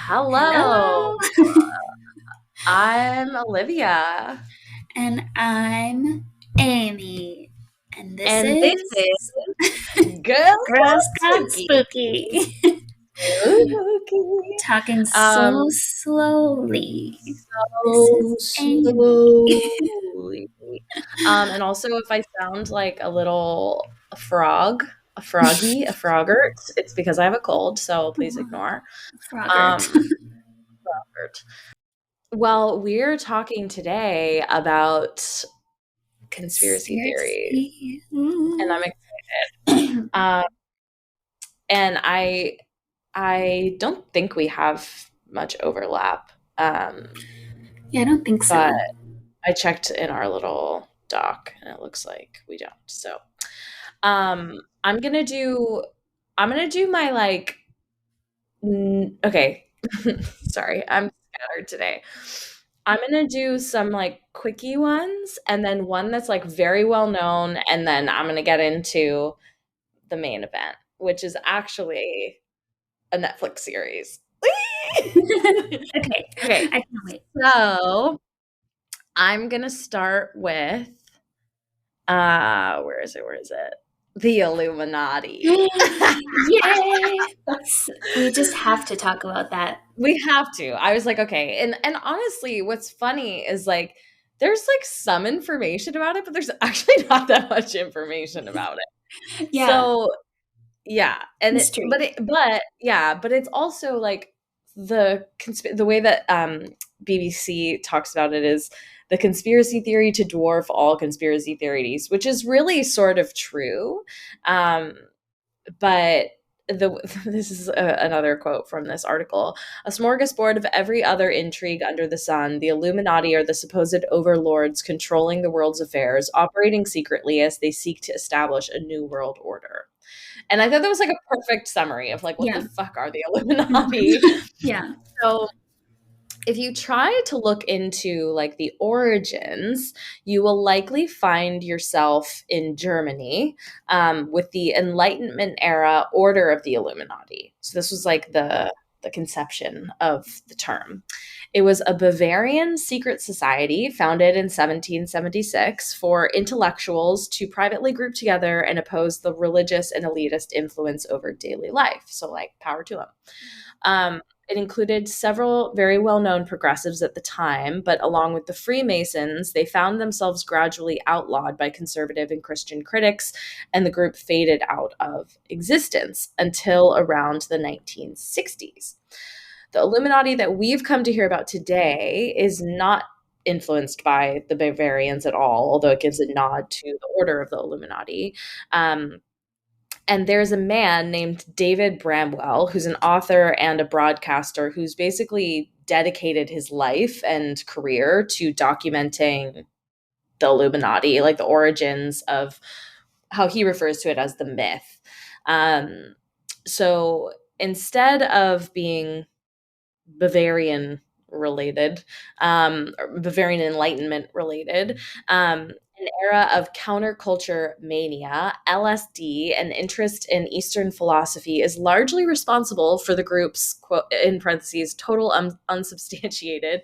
Hello, Hello. I'm Olivia, And I'm Amy. And this and this is is Girls Girls Got Got Spooky. Spooky. Spooky. Talking so Um, slowly. This so is Amy. slowly. And also, if I sound like a little frog, a froggy, a froggert, it's because I have a cold, so please ignore. Froggert. Um, Froggert. Well, we're talking today about conspiracy theories, Conspiracy. and I'm excited. And I don't think we have much overlap, Yeah, I don't think but so. I checked in our little doc, and it looks like we don't. So, um, I'm gonna do I'm gonna do my okay. Sorry, I'm scattered today. I'm gonna do some like quickie ones, and then one that's like very well known, and then I'm gonna get into the main event, which is actually a Netflix series. Okay. Okay, I can't wait. so I'm gonna start with where is it? Where is it? The Illuminati. Yay! We just have to talk about that. We have to. I was like, okay. And honestly, what's funny is like there's like some information about it, but there's actually not that much information about it. Yeah, So yeah, and mystery. but it's also like the way that BBC talks about it is the conspiracy theory to dwarf all conspiracy theories, which is really sort of true. Um, but the this is another quote from this article. A smorgasbord of every other intrigue under the sun, the Illuminati are the supposed overlords controlling the world's affairs, operating secretly as they seek to establish a new world order. And I thought that was like a perfect summary of like what the Yeah. fuck are the Illuminati. Yeah. So if you try to look into like the origins, you will likely find yourself in Germany with the Enlightenment era Order of the Illuminati. So this was like the conception of the term. It was a Bavarian secret society founded in 1776 for intellectuals to privately group together and oppose the religious and elitist influence over daily life. So, like, power to them. It included several very well known progressives at the time, but along with the Freemasons, they found themselves gradually outlawed by conservative and Christian critics, and the group faded out of existence until around the 1960s. The Illuminati that we've come to hear about today is not influenced by the Bavarians at all, although it gives a nod to the order of the Illuminati. Um, and there's a man named David Bramwell, who's an author and a broadcaster who's basically dedicated his life and career to documenting the Illuminati, like the origins of how he refers to it as the myth. Um, so instead of being Bavarian related, or Bavarian Enlightenment related, an era of counterculture mania, LSD, and interest in Eastern philosophy is largely responsible for the group's, quote, in parentheses, total unsubstantiated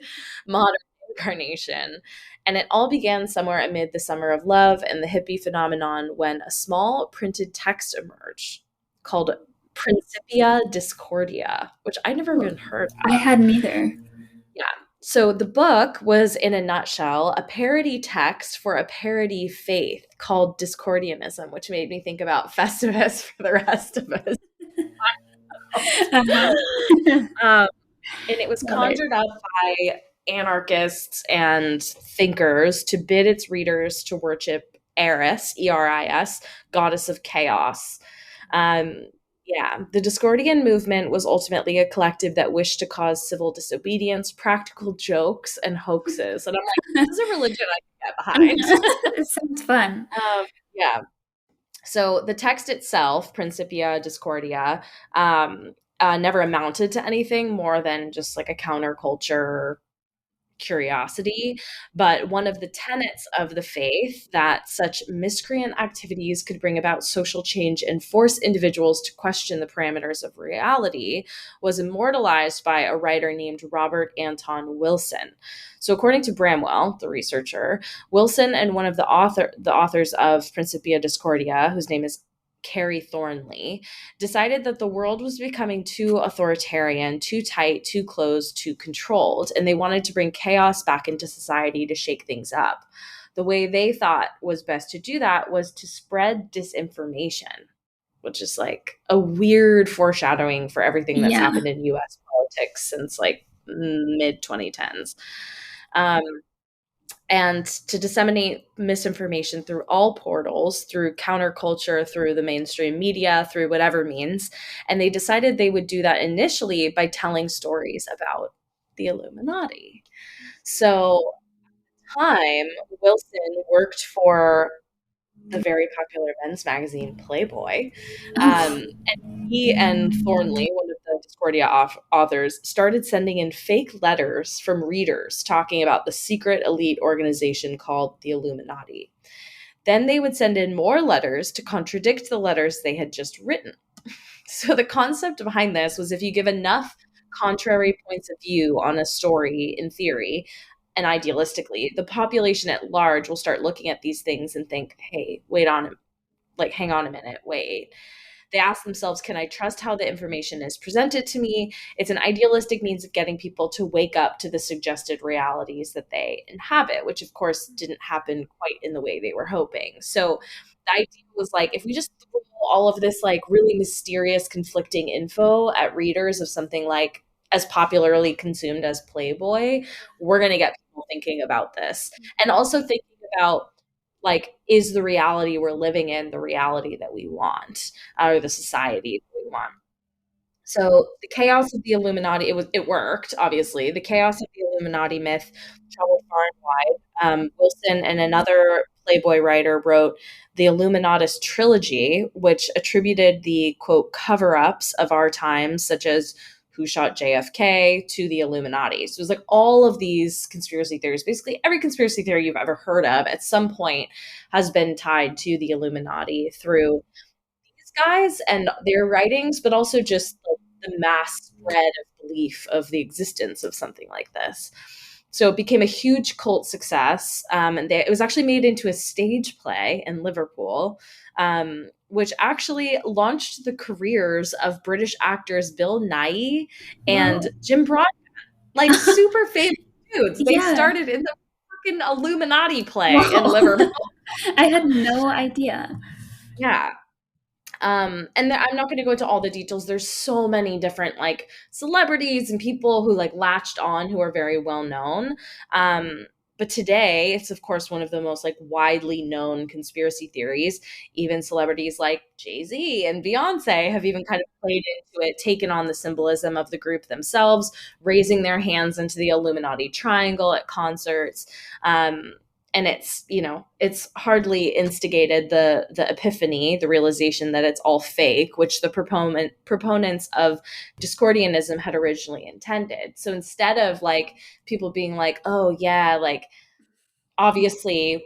modern incarnation. And it all began somewhere amid the summer of love and the hippie phenomenon when a small printed text emerged called Principia Discordia, which I never Oh, even heard I of. hadn't either. Yeah. So the book was, in a nutshell, a parody text for a parody faith called Discordianism, which made me think about Festivus for the rest of us. Uh-huh. um, and it was Love it. conjured up by anarchists and thinkers to bid its readers to worship Eris, Eris, goddess of chaos. Um, yeah, the Discordian movement was ultimately a collective that wished to cause civil disobedience, practical jokes, and hoaxes. And I'm like, this is a religion I can get behind. It sounds fun. Yeah. So the text itself, Principia Discordia, never amounted to anything more than just like a counterculture curiosity. But one of the tenets of the faith that such miscreant activities could bring about social change and force individuals to question the parameters of reality was immortalized by a writer named Robert Anton Wilson. So according to Bramwell, the researcher, Wilson and one of the authors of Principia Discordia, whose name is Carrie Thornley, decided that the world was becoming too authoritarian, too tight, too closed, too controlled, and they wanted to bring chaos back into society to shake things up. The way they thought was best to do that was to spread disinformation, which is like a weird foreshadowing for everything that's Yeah. happened in US politics since like mid 2010s. Um, and to disseminate misinformation through all portals, through counterculture, through the mainstream media, through whatever means. And they decided they would do that initially by telling stories about the Illuminati. So, time, Wilson worked for the very popular men's magazine Playboy. Oh, And he and Thornley, one of the Discordia authors, started sending in fake letters from readers talking about the secret elite organization called the Illuminati. Then they would send in more letters to contradict the letters they had just written. So the concept behind this was if you give enough contrary points of view on a story in theory and idealistically, the population at large will start looking at these things and think, hey, wait on, like, hang on a minute, wait. They ask themselves, can I trust how the information is presented to me? It's an idealistic means of getting people to wake up to the suggested realities that they inhabit, which of course didn't happen quite in the way they were hoping. So the idea was like, if we just throw all of this like really mysterious, conflicting info at readers of something like as popularly consumed as Playboy, we're going to get people thinking about this. And also thinking about like, is the reality we're living in the reality that we want, or the society that we want? So the chaos of the Illuminati, it worked, obviously. The chaos of the Illuminati myth traveled far and wide. Wilson and another Playboy writer wrote the Illuminatus trilogy, which attributed the quote cover-ups of our times, such as who shot JFK, to the Illuminati. So it was like all of these conspiracy theories, basically every conspiracy theory you've ever heard of at some point has been tied to the Illuminati through these guys and their writings, but also just like the mass spread of belief of the existence of something like this. So it became a huge cult success. And it was actually made into a stage play in Liverpool, which actually launched the careers of British actors Bill Nighy and whoa. Jim Broadbent, like super famous dudes. They Yeah. started in the fucking Illuminati play in Whoa. Liverpool. I had no idea. Yeah. And I'm not going to go into all the details. There's so many different like celebrities and people who like latched on who are very well known. But today, it's of course one of the most like widely known conspiracy theories. Even celebrities like Jay-Z and Beyonce have even kind of played into it, taken on the symbolism of the group themselves, raising their hands into the Illuminati triangle at concerts. And it's, you know, it's hardly instigated the epiphany, the realization that it's all fake, which the proponents of discordianism had originally intended. So instead of like people being like, oh yeah, like obviously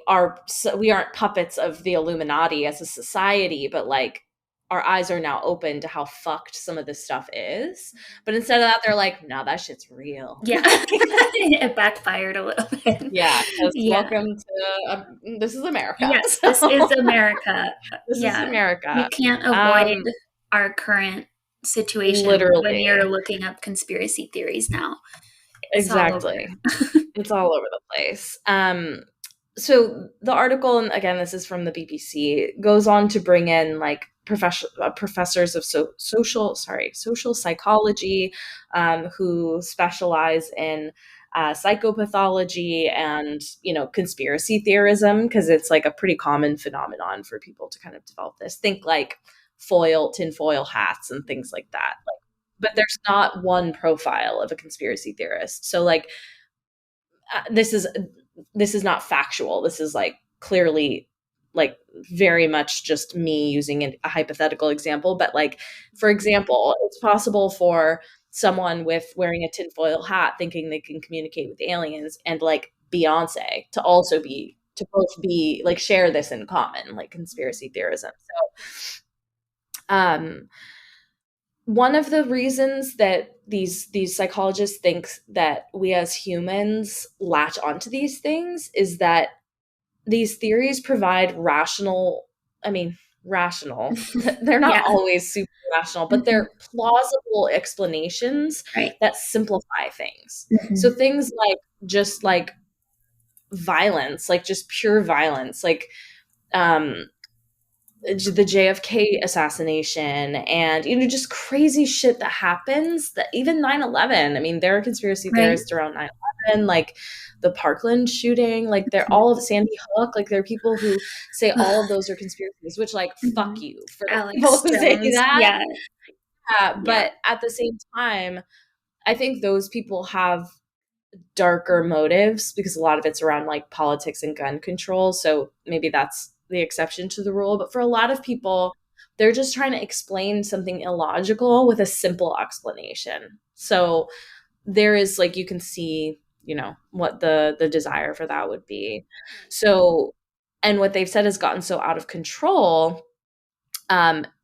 we aren't puppets of the Illuminati as a society, but like our eyes are now open to how fucked some of this stuff is. But instead of that, they're like, no, that shit's real. Yeah. It backfired a little bit. Yeah, because Yeah. welcome to this is America. Yes, this is So America. this is Yeah. You America. can't avoid Um, our current situation when literally, you're looking up conspiracy theories now. It's all over. exactly. It's all over the place. So the article, and again, this is from the BBC, goes on to bring in like professors of social psychology, who specialize in psychopathology and conspiracy theorism, because it's like a pretty common phenomenon for people to kind of develop this. Think like tinfoil hats and things like that. Like, but there's not one profile of a conspiracy theorist. So like this is not factual. This is like clearly like very much just me using a hypothetical example. But like, for example, it's possible for someone with wearing a tinfoil hat thinking they can communicate with aliens, and like Beyonce to also be to both be like share this in common, like conspiracy theorism. So um one of the reasons that these psychologists think that we as humans latch onto these things is that these theories provide rational, I mean, rational, they're not Yeah. always super rational, but Hmm. they're plausible explanations Right. that simplify things. So Hmm. things like just like violence, like just pure violence, like um the JFK assassination, and just crazy shit that happens, that even 9/11. I mean, there are conspiracy Right. theorists around 9/11, like the Parkland shooting, like they're all of Sandy Hook, like there are people who say all of those are conspiracies, which like Hmm. fuck you for the people Alex who say Jones. that. Yeah. Yeah. But at the same time, I think those people have darker motives because a lot of it's around like politics and gun control. So maybe that's the exception to the rule. But for a lot of people, they're just trying to explain something illogical with a simple explanation. So there is like you can see, what the desire for that would be. So and what they've said has gotten so out of control.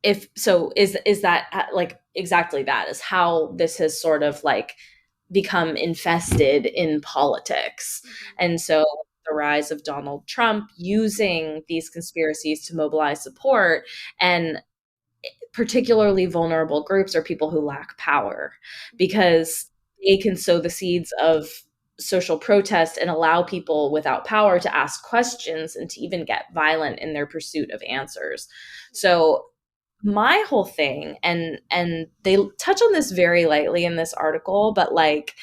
If so is that like exactly that is how this has sort of like become infested in politics. And so the rise of Donald Trump using these conspiracies to mobilize support, and particularly vulnerable groups are people who lack power, because they can sow the seeds of social protest and allow people without power to ask questions and to even get violent in their pursuit of answers. So my whole thing, and they touch on this very lightly in this article, but like,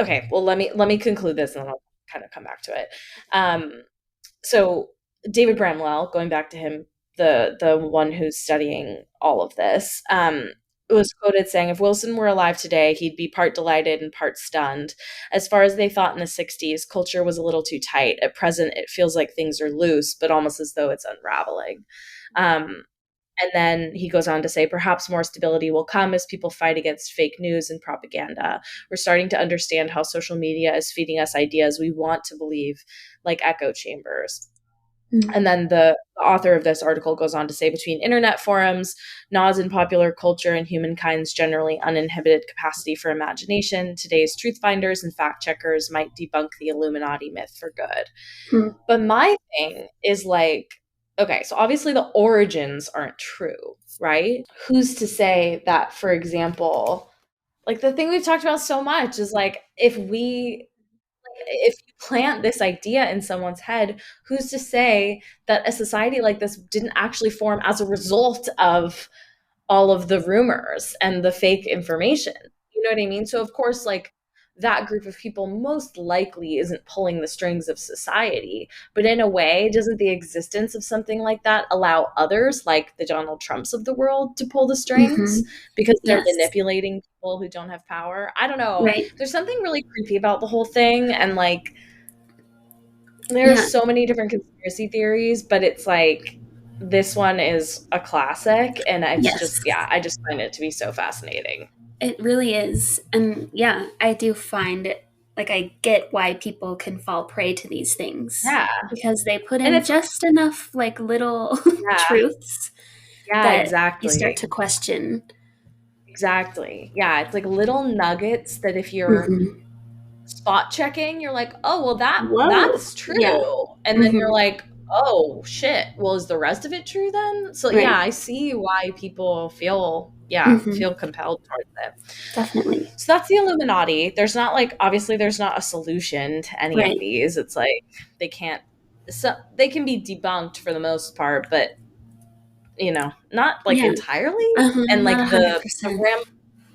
okay, well let me conclude this and then I'll kind of come back to it. So David Bramwell, going back to him, the one who's studying all of this, was quoted saying, "If Wilson were alive today, he'd be part delighted and part stunned. As far as they thought in the '60s, culture was a little too tight. At present, it feels like things are loose, but almost as though it's unraveling." Um, and then he goes on to say, perhaps more stability will come as people fight against fake news and propaganda. We're starting to understand how social media is feeding us ideas we want to believe, like echo chambers. Mm-hmm. And then the author of this article goes on to say, between internet forums, nods in popular culture, and humankind's generally uninhibited capacity for imagination, today's truth finders and fact checkers might debunk the Illuminati myth for good. But my thing is like, okay, so obviously the origins aren't true, right? Who's to say that, for example, like the thing we've talked about so much is like, if you plant this idea in someone's head, who's to say that a society like this didn't actually form as a result of all of the rumors and the fake information? You know what I mean? So of course, like, that group of people most likely isn't pulling the strings of society, but in a way, doesn't the existence of something like that allow others, like the Donald Trumps of the world, to pull the Mm-hmm. strings because they're Yes. manipulating people who don't have power? I don't know. Right. There's something really creepy about the whole thing, and like there's Yeah. so many different conspiracy theories, but it's like this one is a classic, and it's just, Yes. yeah, I just find it to be so fascinating. It really is. And yeah, I do find it like I get why people can fall prey to these things Yeah. because they put And in it's just enough like little yeah, truths yeah, that you start exactly. to question. Exactly. Yeah, it's like little nuggets that if you're Hmm. spot checking, you're like, "Oh, well Whoa. that's Yeah. true." And then you're Hmm. like, "Oh, shit. Well, is the rest of it true then?" So yeah, Right. I see why people Hmm. feel compelled towards it. Definitely. So that's the Illuminati. There's not like obviously there's not a solution to any of Right. these. It's like they can't so they can be debunked for the most part, but not like Yeah. entirely. And Not like a hundred percent.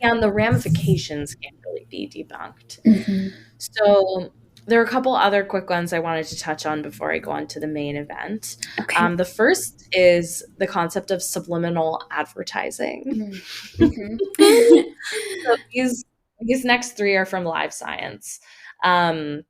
and the ramifications can't really be debunked. Hmm. So there are a couple other quick ones I wanted to touch on before I go on to the main event. Okay. The first is the concept of subliminal advertising. Mm-hmm. So these next three are from Live Science. Um,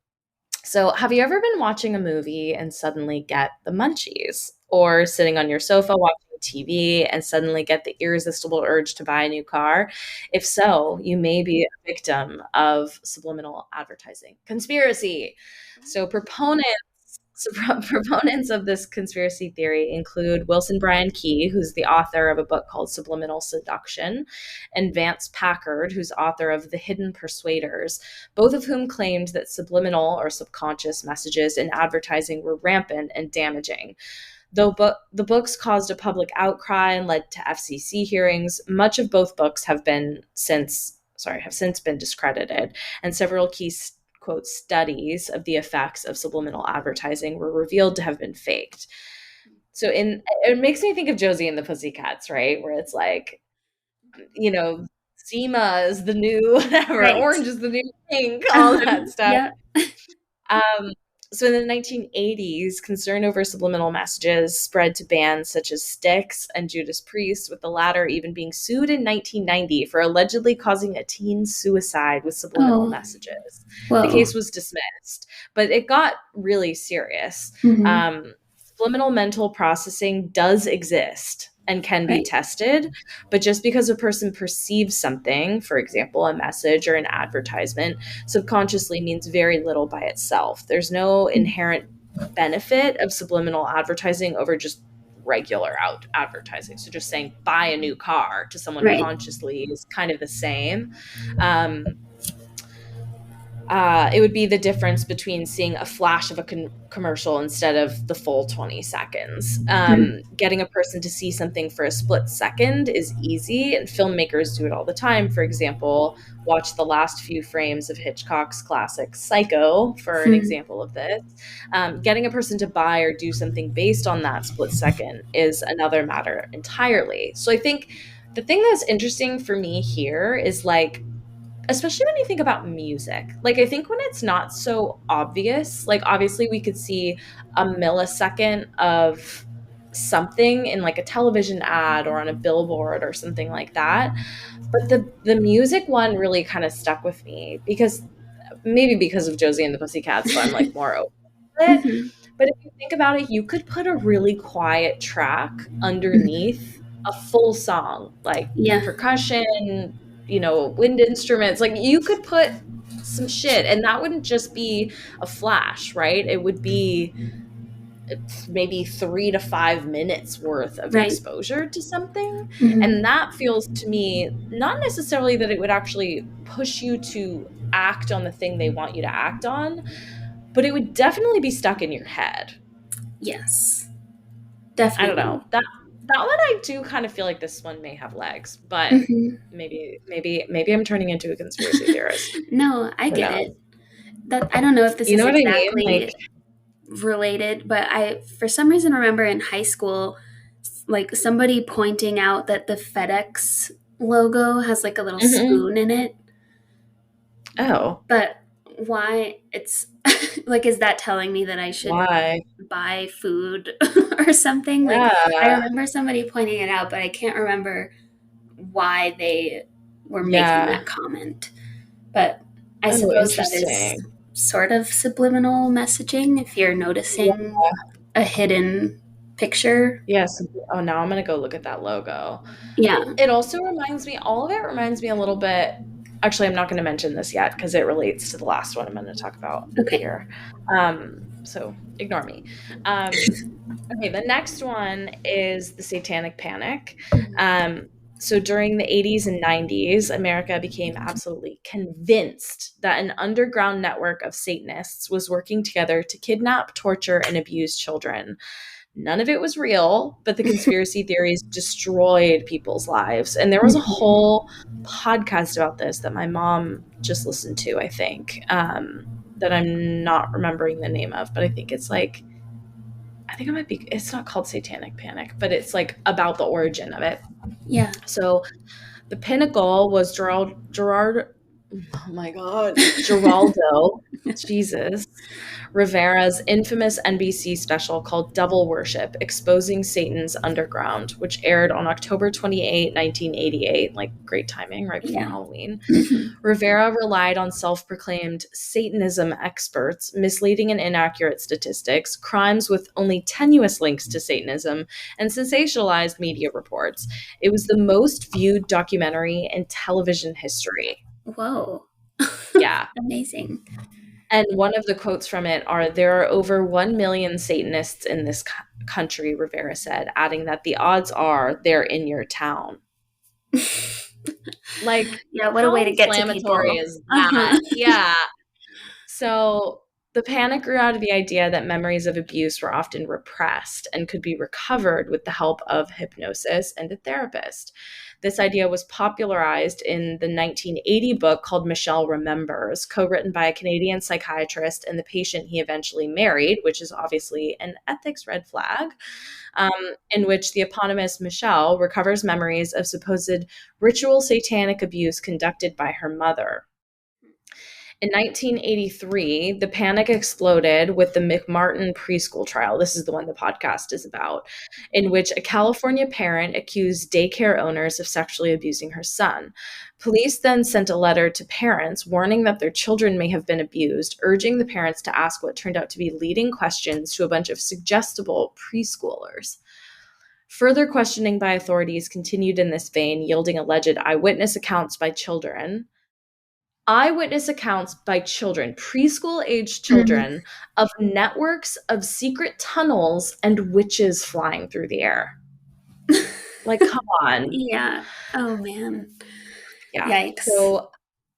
so have you ever been watching a movie and suddenly get the munchies, or sitting on your sofa watching TV and suddenly get the irresistible urge to buy a new car? If so, you may be a victim of subliminal advertising. Conspiracy. So proponents of this conspiracy theory include Wilson Bryan Key, who's the author of a book called Subliminal Seduction, and Vance Packard, who's author of The Hidden Persuaders, both of whom claimed that subliminal or subconscious messages in advertising were rampant and damaging. Though the books caused a public outcry and led to FCC hearings, much of both books have since been discredited, and several key quote studies of the effects of subliminal advertising were revealed to have been faked. So it makes me think of Josie and the Pussycats, right? Where it's like, you know, Zima is the new whatever, Right. orange is the new pink, all Uh-huh. that stuff. Yeah. Um, so in the 1980s, concern over subliminal messages spread to bands such as Styx and Judas Priest, with the latter even being sued in 1990 for allegedly causing a teen suicide with subliminal Oh, messages. The whoa. case was dismissed, but it got really serious. Hmm. Subliminal mental processing does exist and can be Right. tested, but just because a person perceives something, for example, a message or an advertisement, subconsciously means very little by itself. There's no inherent benefit of subliminal advertising over just regular advertising. So just saying buy a new car to someone Right. consciously is kind of the same. Um, it would be the difference between seeing a flash of a commercial instead of the full 20 seconds. Hmm. Getting a person to see something for a split second is easy, and filmmakers do it all the time. For example, watch the last few frames of Hitchcock's classic Psycho for an Hmm. example of this. Getting a person to buy or do something based on that split second is another matter entirely. So I think the thing that's interesting for me here is like, especially when you think about music, like I think when it's not so obvious, like obviously we could see a millisecond of something in like a television ad or on a billboard or something like that, but the music one really kind of stuck with me because maybe because of Josie and the Pussycats, so I'm like more open to it. Hmm. But if you think about it, you could put a really quiet track Hmm. underneath a full song, like Yeah. percussion, wind instruments. Like you could put some shit, and that wouldn't just be a flash, right? It would be maybe 3 to 5 minutes worth of Right. exposure to something. And Hmm. that feels to me not necessarily that it would actually push you to act on the thing they want you to act on, but it would definitely be stuck in your head. Yes. I don't Definitely. know. That one I do kind of feel like this one may have legs, but Hmm. maybe I'm turning into a conspiracy theorist. No, I Who get knows? it. That I don't know if this You is know what I mean? Like, exactly related, but I for some reason remember in high school like somebody pointing out that the FedEx logo has like a little mhm. spoon in it. Oh, But why it's like is that telling me that I should why? buy food or something? Like I Yeah, remember somebody pointing it out, but I can't remember why they were making yeah. that comment. But I Oh, suppose that is interesting. sort of subliminal messaging if you're noticing a hidden picture. Yes. Oh, now I'm gonna go look at that logo. Yeah. It also reminds me, all of it reminds me a little bit. Actually, I'm not going to mention this yet because it relates to the last one I'm going to talk about Okay. here. So ignore me. Okay, the next one is the Satanic Panic. So during the 80s and 90s, America became absolutely convinced that an underground network of Satanists was working together to kidnap, torture, and abuse children. None of it was real, but the conspiracy theories destroyed people's lives. And there was a Mhm. whole podcast about this that my mom just listened to, I think, that I'm not remembering the name of, but I think it's like, I think it might be, it's not called Satanic Panic, but it's like about the origin of it. Yeah. So the pinnacle was oh my God, Geraldo, Jesus, Rivera's infamous NBC special called Devil Worship, Exposing Satan's Underground, which aired on October 28, 1988, like great timing, right before Yeah. Halloween. Rivera relied on self proclaimed Satanism experts, misleading and inaccurate statistics, crimes with only tenuous links to Satanism, and sensationalized media reports. It was the most viewed documentary in television history. Whoa. Yeah. Amazing. And one of the quotes from it are, "There are over 1 million Satanists in this country," Rivera said, adding that the odds are they're in your town. Like, Yeah, what a how way to get to inflammatory people. is Uh-huh. that? Yeah. So the panic grew out of the idea that memories of abuse were often repressed and could be recovered with the help of hypnosis and a therapist. This idea was popularized in the 1980 book called Michelle Remembers, co written by a Canadian psychiatrist and the patient he eventually married, which is obviously an ethics red flag, um, in which the eponymous Michelle recovers memories of supposed ritual satanic abuse conducted by her mother. In 1983, the panic exploded with the McMartin preschool trial. This is the one the podcast is about, in which a California parent accused daycare owners of sexually abusing her son. Police then sent a letter to parents warning that their children may have been abused, urging the parents to ask what turned out to be leading questions to a bunch of suggestible preschoolers. Further questioning by authorities continued in this vein, yielding alleged eyewitness accounts by children, preschool aged Mhm. children, of networks of secret tunnels and witches flying through the air. Like, come on. Yeah. Oh, man. Yeah. Yikes. So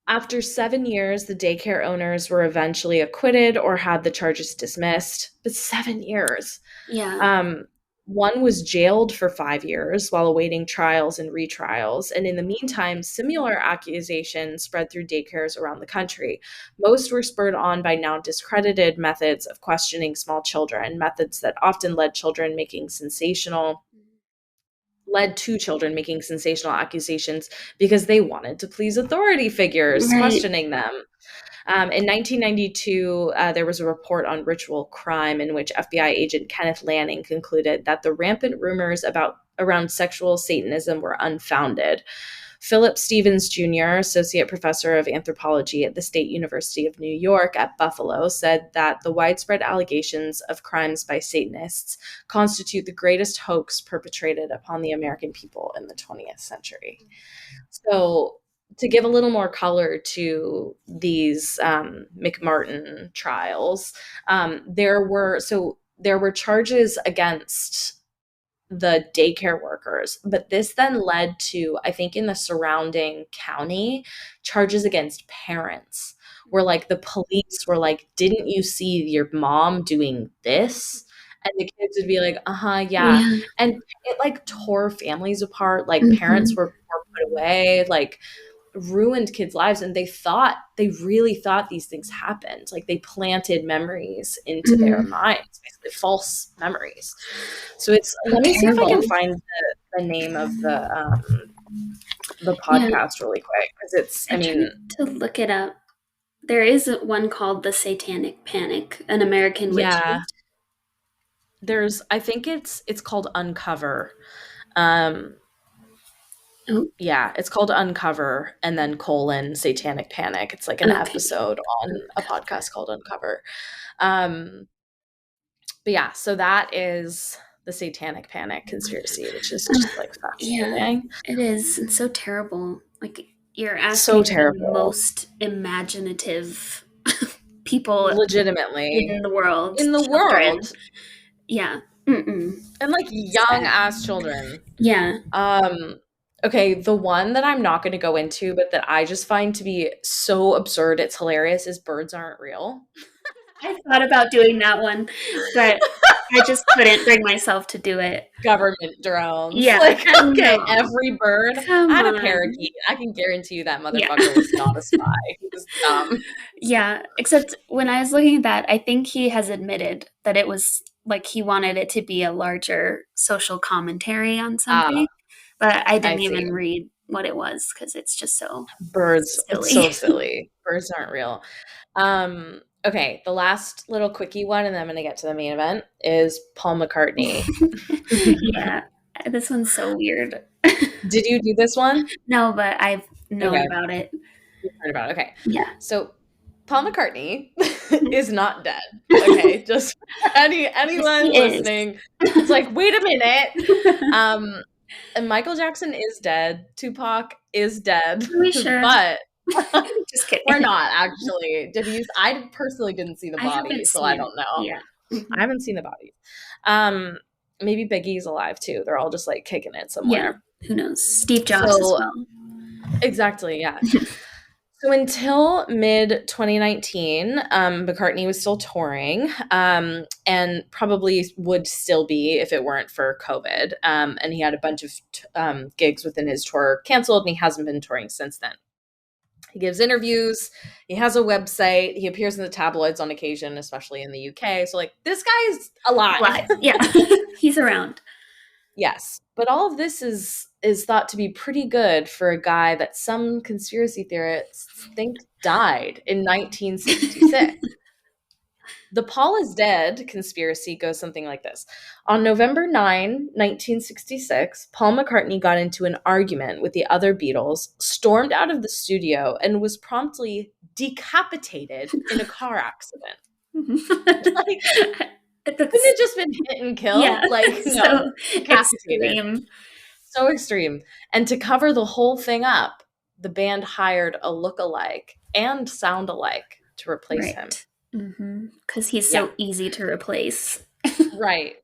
after 7 years, the daycare owners were eventually acquitted or had the charges dismissed. But 7 years. Yeah. Um, one was jailed for 5 years while awaiting trials and retrials. And in the meantime, similar accusations spread through daycares around the country. Most were spurred on by now discredited methods of questioning small children, methods that often led to children making sensational accusations because they wanted to please authority figures Right. questioning them. In 1992, there was a report on ritual crime in which FBI agent Kenneth Lanning concluded that the rampant rumors around sexual Satanism were unfounded. Philip Stevens Jr., associate professor of anthropology at the State University of New York at Buffalo, said that the widespread allegations of crimes by Satanists constitute the greatest hoax perpetrated upon the American people in the 20th century. So, to give a little more color to these McMartin trials, there were charges against the daycare workers, but this then led to, I think, in the surrounding county, charges against parents, where like the police were like, "Didn't you see your mom doing this?" And the kids would be like, "Uh-huh, yeah." Yeah. And it like tore families apart. Like parents Mhm. were put away, like ruined kids' lives, and they really thought these things happened. Like they planted memories into their Mhm. minds, basically false memories. So it's, How let me see if I can terrible. find the name of the Yeah. podcast really quick, because it's, I I mean, tried to look it up. There is one called The Satanic Panic, an American witch yeah, hunt. there's, I think it's called Uncover. Um, Oh, yeah, it's called Uncover and then colon Satanic Panic. It's like an okay. episode on a podcast called Uncover. Um, but yeah, so that is the Satanic Panic conspiracy, which is Uh, just like yeah, fascinating. it is. It's so terrible. Like, you're So asking the terrible. most imaginative people Legitimately. in the world, In the children. world. Yeah. Mm-mm. And like young Sad. ass children. Yeah. Um, okay, the one that I'm not going to go into, but that I just find to be so absurd, it's hilarious, is birds aren't real. I thought about doing that one, but I just couldn't bring myself to do it. Government drones. Yeah. Like, okay, No. every bird. I Come had a on. parakeet. I can guarantee you that Yeah. motherfucker was not a spy. He was dumb. Yeah, except when I was looking at that, I think he has admitted that it was like he wanted it to be a larger social commentary on Ah, something, but I I didn't see. even read what it was because it's just so Birds, it's silly. so silly. Birds aren't real. Okay, the last little quickie one, and then I'm going to get to the main event, is Paul McCartney. Yeah, this one's so weird. Did you do this one? No, but I've known Okay, about it. you've heard about it. Okay. Yeah. So Paul McCartney is not dead. Okay, just for Yes, anyone he is. listening, it's like, wait a minute. Um, and Michael Jackson is dead. Tupac is dead, Are we sure? but Just we're kidding. not actually. I personally didn't see the I haven't bodies, so I seen. don't know. Yeah. I haven't seen the bodies. Um, maybe Biggie's alive too. They're all just like kicking it Yeah. somewhere. Who knows? Steve Jobs as So well. exactly, yeah. So until mid 2019, McCartney was still touring, and probably would still be if it weren't for COVID. And he had a bunch of gigs within his tour canceled, and he hasn't been touring since then. He gives interviews. He has a website. He appears in the tabloids on occasion, especially in the UK. So, like, this guy's alive. Live. Yeah. He's around. Yes, but all of this is thought to be pretty good for a guy that some conspiracy theorists think died in 1966. The Paul is dead conspiracy goes something like this. On November 9, 1966, Paul McCartney got into an argument with the other Beatles, stormed out of the studio, and was promptly decapitated in a car accident. Like, couldn't That's, it just been hit and yeah. kill? Like, no, So decapitated. extreme. So extreme. And to cover the whole thing up, the band hired a look-alike and sound-alike to replace him. Right. Because he's Yeah, so easy to replace. right.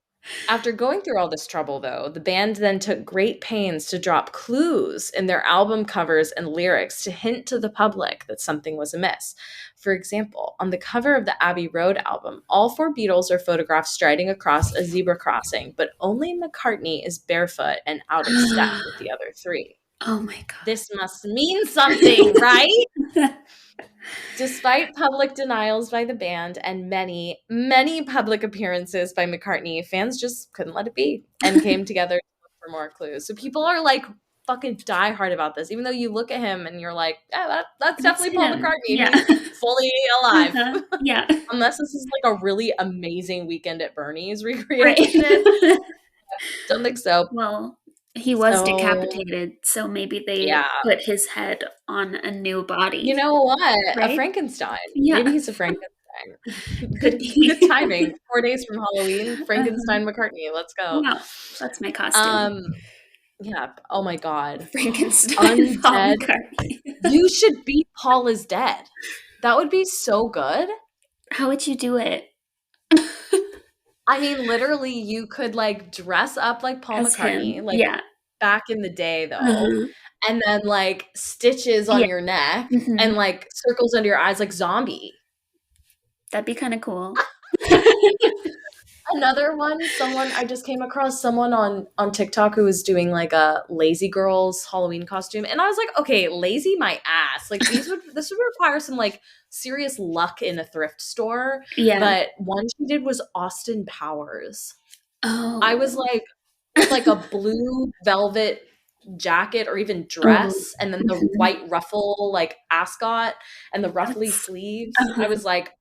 After going through all this trouble, though, the band then took great pains to drop clues in their album covers and lyrics to hint to the public that something was amiss. For example, on the cover of the Abbey Road album, all four Beatles are photographed striding across a zebra crossing, but only McCartney is barefoot and out of step with the other three. Oh my God. This must mean something, right? Despite public denials by the band and many, many public appearances by McCartney, fans just couldn't let it be and came together to look for more clues. So people are like fucking diehard about this, even though you look at him and you're like, yeah, that's definitely Paul him. McCartney. Yeah. He's fully alive. Yeah. Unless this is like a really amazing Weekend at Bernie's Right. recreation. Don't think so. Well, he was So, decapitated, so maybe they yeah. put his head on a new body. You know what? A Right? Frankenstein. Yeah. Maybe he's a Frankenstein. Could be. Good timing. 4 days from Halloween, Frankenstein McCartney. Let's go. Wow. That's my costume. Yeah. Oh my God. Frankenstein. Paul Undead. McCartney. You should be Paul is dead. That would be so good. How would you do it? I mean, literally, you could like dress up like Paul As McCartney, him. like Yeah. back in the day, though, Uh-huh. and then like stitches on Yeah. your neck Mhm. and like circles under your eyes, like zombie. That'd be kind of cool. Another one, I just came across someone on TikTok who was doing like a lazy girl's Halloween costume, and I was like, okay, lazy my ass. Like this would require some like serious luck in a thrift store. Yeah. But one she did was Austin Powers. Oh. I was like, with like a blue velvet jacket or even dress, and then the white ruffle like ascot and the ruffly sleeves. I was like,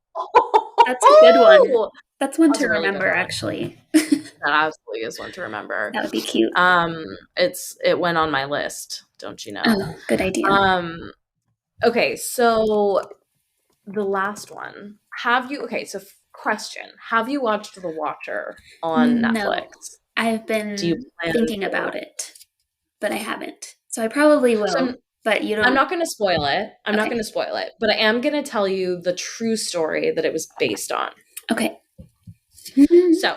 that's a good one. That's one to really remember, actually. That absolutely is one to remember. That would be cute. It went on my list, don't you know? Oh, good idea. Okay, so the last one. So question. Have you watched The Watcher on Netflix? I've been Do you plan thinking about it, but I haven't. So I probably will, So but you don't. I'm not going to spoil it. I'm not Okay. going to spoil it, but I am going to tell you the true story that it was based on. Okay. So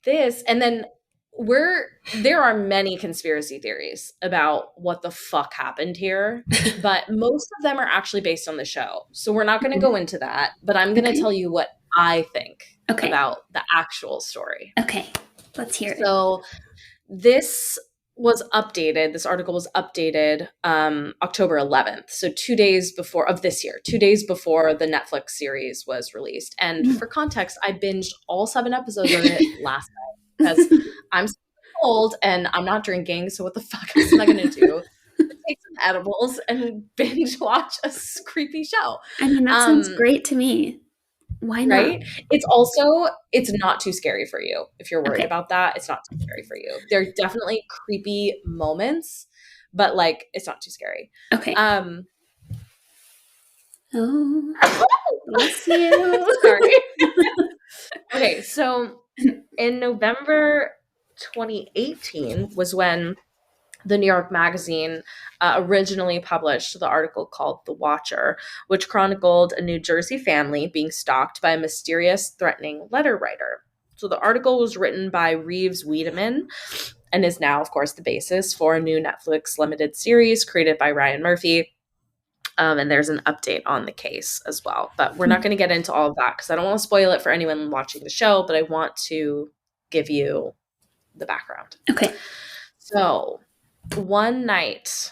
this, and then there are many conspiracy theories about what the fuck happened here, but most of them are actually based on the show. So we're not going to go into that, but I'm going to tell you what I think about the actual story. Okay. Let's hear it. So this article was updated October 11th. So 2 days before of this year, 2 days before the Netflix series was released. And for context, I binged all 7 episodes of it last night because I'm so old and I'm not drinking. So what the fuck else am I going to do? take some edibles and binge watch a creepy show. I mean, that sounds Um, great to me. Why not? right? It's not too scary for you if you're worried Okay. about that. It's not too scary for you. There are definitely creepy moments, but like it's not too scary. Okay. Um, Oh, bless you. sorry. Okay, so in November 2018 was when the New York Magazine originally published the article called The Watcher, which chronicled a New Jersey family being stalked by a mysterious, threatening letter writer. So the article was written by Reeves Wiedemann and is now, of course, the basis for a new Netflix limited series created by Ryan Murphy. And there's an update on the case as well. But we're not going to get into all of that because I don't want to spoil it for anyone watching the show, but I want to give you the background. Okay. So, one night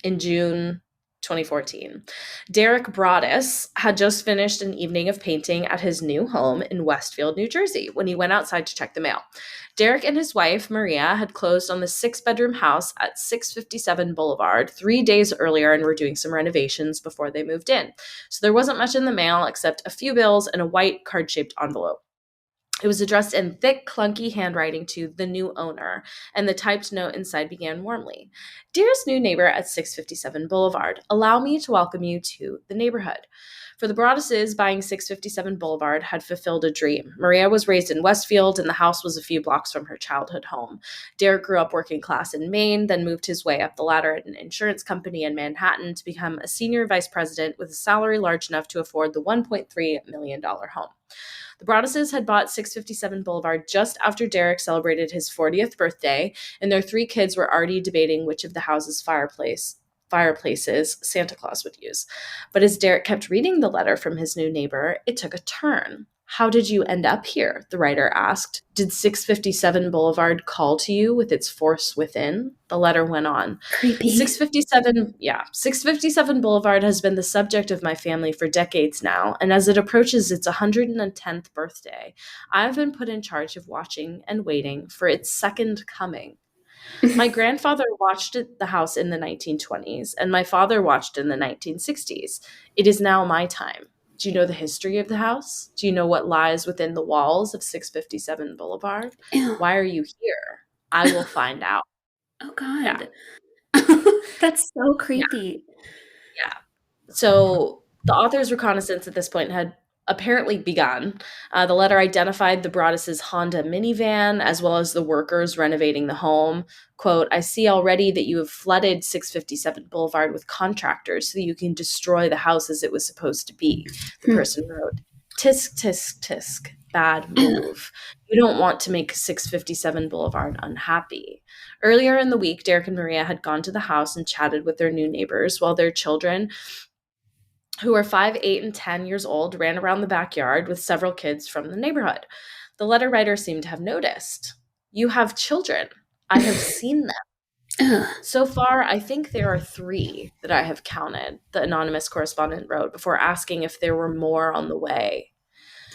in June 2014, Derek Broaddus had just finished an evening of painting at his new home in Westfield, New Jersey, when he went outside to check the mail. Derek and his wife, Maria, had closed on the 6-bedroom house at 657 Boulevard 3 days earlier and were doing some renovations before they moved in. So there wasn't much in the mail except a few bills and a white card-shaped envelope. It was addressed in thick, clunky handwriting to the new owner, and the typed note inside began warmly. Dearest new neighbor at 657 Boulevard, allow me to welcome you to the neighborhood. For the Broadduses, buying 657 Boulevard had fulfilled a dream. Maria was raised in Westfield, and the house was a few blocks from her childhood home. Derek grew up working class in Maine, then moved his way up the ladder at an insurance company in Manhattan to become a senior vice president with a salary large enough to afford the $1.3 million home. The Broadduses had bought 657 Boulevard just after Derek celebrated his 40th birthday, and their 3 kids were already debating which of the house's fireplaces Santa Claus would use. But as Derek kept reading the letter from his new neighbor, it took a turn. How did you end up here? The writer asked. Did 657 Boulevard call to you with its force within? The letter went on. Creepy. 657 Boulevard has been the subject of my family for decades now, and as it approaches its 110th birthday, I've been put in charge of watching and waiting for its second coming. My grandfather watched the house in the 1920s, and my father watched in the 1960s. It is now my time. Do you know the history of the house? Do you know what lies within the walls of 657 Boulevard? Ew. Why are you here? I will find out. Oh Yeah, God. That's so yeah, creepy. yeah. So the author's reconnaissance at this point had apparently begun. The letter identified the Broaddus's Honda minivan as well as the workers renovating the home. Quote, I see already that you have flooded 657 Boulevard with contractors so that you can destroy the house as it was supposed to be, the Hmm. person wrote. Tisk, tisk, tisk. Bad Ew. move. You don't want to make 657 Boulevard unhappy. Earlier in the week, Derek and Maria had gone to the house and chatted with their new neighbors while their children, who were 5, 8, and 10 years old, ran around the backyard with several kids from the neighborhood. The letter writer seemed to have noticed. You have children. I have seen them. Ugh. So far, I think there are 3 that I have counted, the anonymous correspondent wrote before asking if there were more on the way.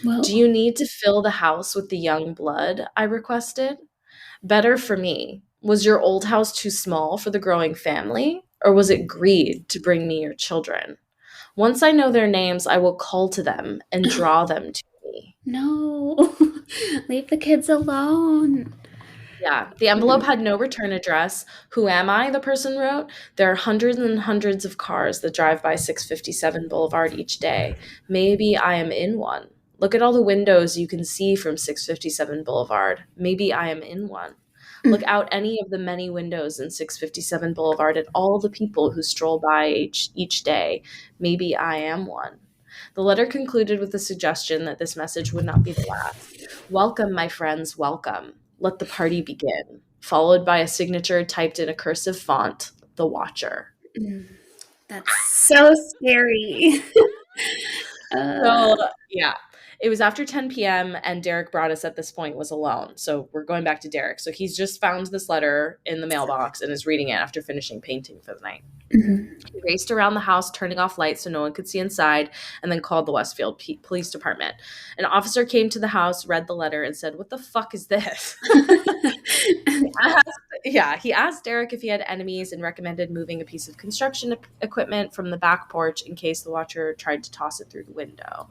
Do Well, you need to fill the house with the young blood? I requested. Better for me. Was your old house too small for the growing family? Or was it greed to bring me your children? Once I know their names, I will call to them and draw them to me. no. Leave the kids alone. Yeah, the envelope had no return address. Who am I? The person wrote. There are hundreds and hundreds of cars that drive by 657 Boulevard each day. Maybe I am in one. Look at all the windows you can see from 657 Boulevard. Maybe I am in one. Look out any of the many windows in 657 Boulevard at all the people who stroll by each day. Maybe I am one. The letter concluded with the suggestion that this message would not be the last. Welcome, my friends, welcome. Let the party begin. Followed by a signature typed in a cursive font, The Watcher. Mm. That's so scary. So, uh, yeah, it was after 10 p.m., and Derek Broaddus at this point was alone. So, we're going back to Derek. So, he's just found this letter in the mailbox and is reading it after finishing painting for the night. mhm. He raced around the house, turning off lights so no one could see inside, and then called the Westfield Police Department. An officer came to the house, read the letter, and said, What the fuck is this? He asked, Yeah, he asked Derek if he had enemies and recommended moving a piece of construction equipment from the back porch in case the watcher tried to toss it through the window.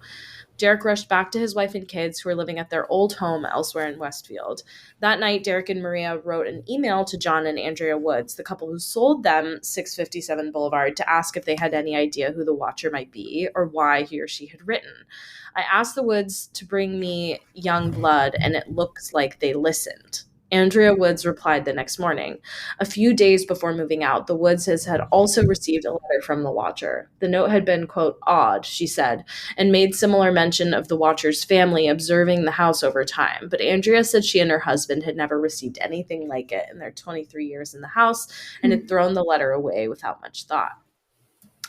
Derek rushed back to his wife and kids, who were living at their old home elsewhere in Westfield. That night, Derek and Maria wrote an email to John and Andrea Woods, the couple who sold them 657 Boulevard, to ask if they had any idea who the watcher might be or why he or she had written. I asked the Woods to bring me young blood, and it looks like they listened. Andrea Woods replied the next morning. A few days before moving out, the Woodses had also received a letter from the watcher. The note had been, quote, odd, she said, and made similar mention of the watcher's family observing the house over time. But Andrea said she and her husband had never received anything like it in their 23 years in the house and had thrown the letter away without much thought.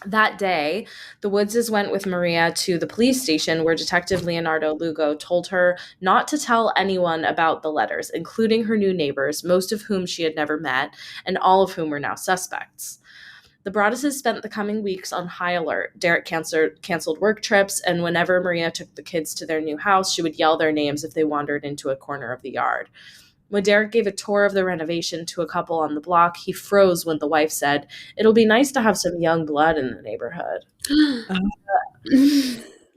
That day, the Woodses went with Maria to the police station where Detective Leonardo Lugo told her not to tell anyone about the letters, including her new neighbors, most of whom she had never met, and all of whom were now suspects. The Broadduses spent the coming weeks on high alert. Derek canceled work trips, and whenever Maria took the kids to their new house, she would yell their names if they wandered into a corner of the yard. When Derek gave a tour of the renovation to a couple on the block, he froze when the wife said, "It'll be nice to have some young blood in the neighborhood." Uh,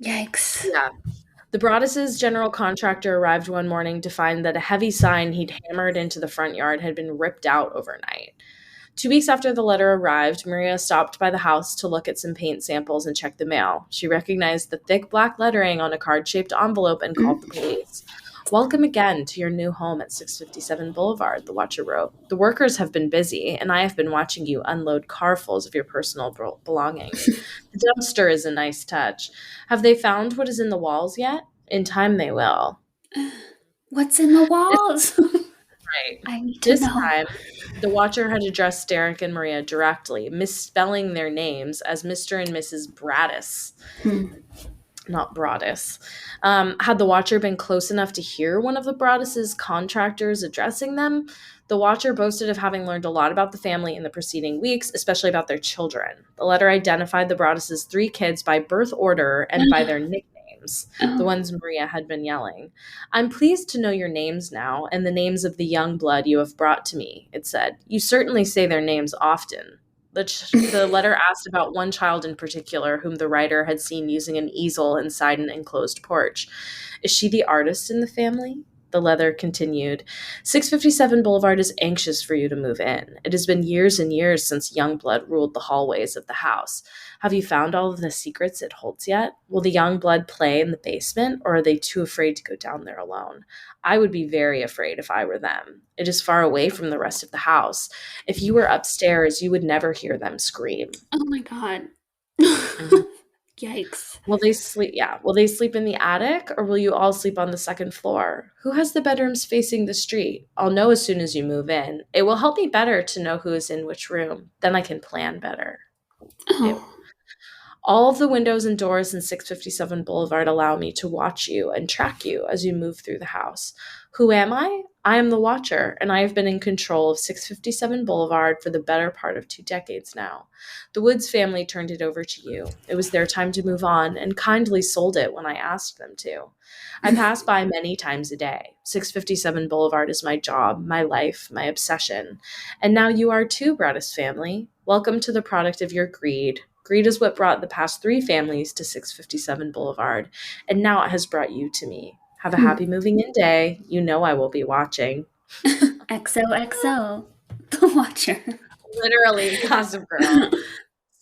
Yikes. yeah. The Broadduses' general contractor arrived one morning to find that a heavy sign he'd hammered into the front yard had been ripped out overnight. 2 weeks after the letter arrived, Maria stopped by the house to look at some paint samples and check the mail. She recognized the thick black lettering on a card-shaped envelope and called the police. "Welcome again to your new home at 657 Boulevard," the watcher wrote. "The workers have been busy, and I have been watching you unload carfuls of your personal belongings. The dumpster is a nice touch. Have they found what is in the walls yet? In time they will." What's in the This walls? right. I need to This know. time, the watcher had addressed Derek and Maria directly, misspelling their names as Mr. and Mrs. Braddis, Hmm. not Broaddus. Had the watcher been close enough to hear one of the Broaddus's contractors addressing them? The watcher boasted of having learned a lot about the family in the preceding weeks, especially about their children. The letter identified the Broaddus's three kids by birth order and by their nicknames, the Oh. ones Maria had been yelling. "I'm pleased to know your names now, and the names of the young blood you have brought to me," it said. "You certainly say their names often." The letter asked about one child in particular whom the writer had seen using an easel inside an enclosed porch. "Is she the artist in the family?" The letter continued, "657 Boulevard is anxious for you to move in. It has been years and years since Youngblood ruled the hallways of the house. Have you found all of the secrets it holds yet? Will the Youngblood play in the basement, or are they too afraid to go down there alone? I would be very afraid if I were them. It is far away from the rest of the house. If you were upstairs, you would never hear them scream." Oh my god. Mhm. Yikes. Will they sleep? Yeah. Will they sleep in the attic, or will you all sleep on the second floor? Who has the bedrooms facing the street? I'll know as soon as you move in. It will help me better to know who is in which room. Then I can plan better. Ew. Oh. "All of the windows and doors in 657 Boulevard allow me to watch you and track you as you move through the house. Who am I? I am the watcher, and I have been in control of 657 Boulevard for the better part of 2 decades now. The Woods family turned it over to you. It was their time to move on, and kindly sold it when I asked them to. I pass by many times a day. 657 Boulevard is my job, my life, my obsession. And now you are too, Braddis family. Welcome to the product of your greed. Greed is what brought the past three families to 657 Boulevard, and now it has brought you to me. Have a Hmm. happy moving in day. You know I will be watching." XOXO. The Watcher. Literally, Gossip Girl.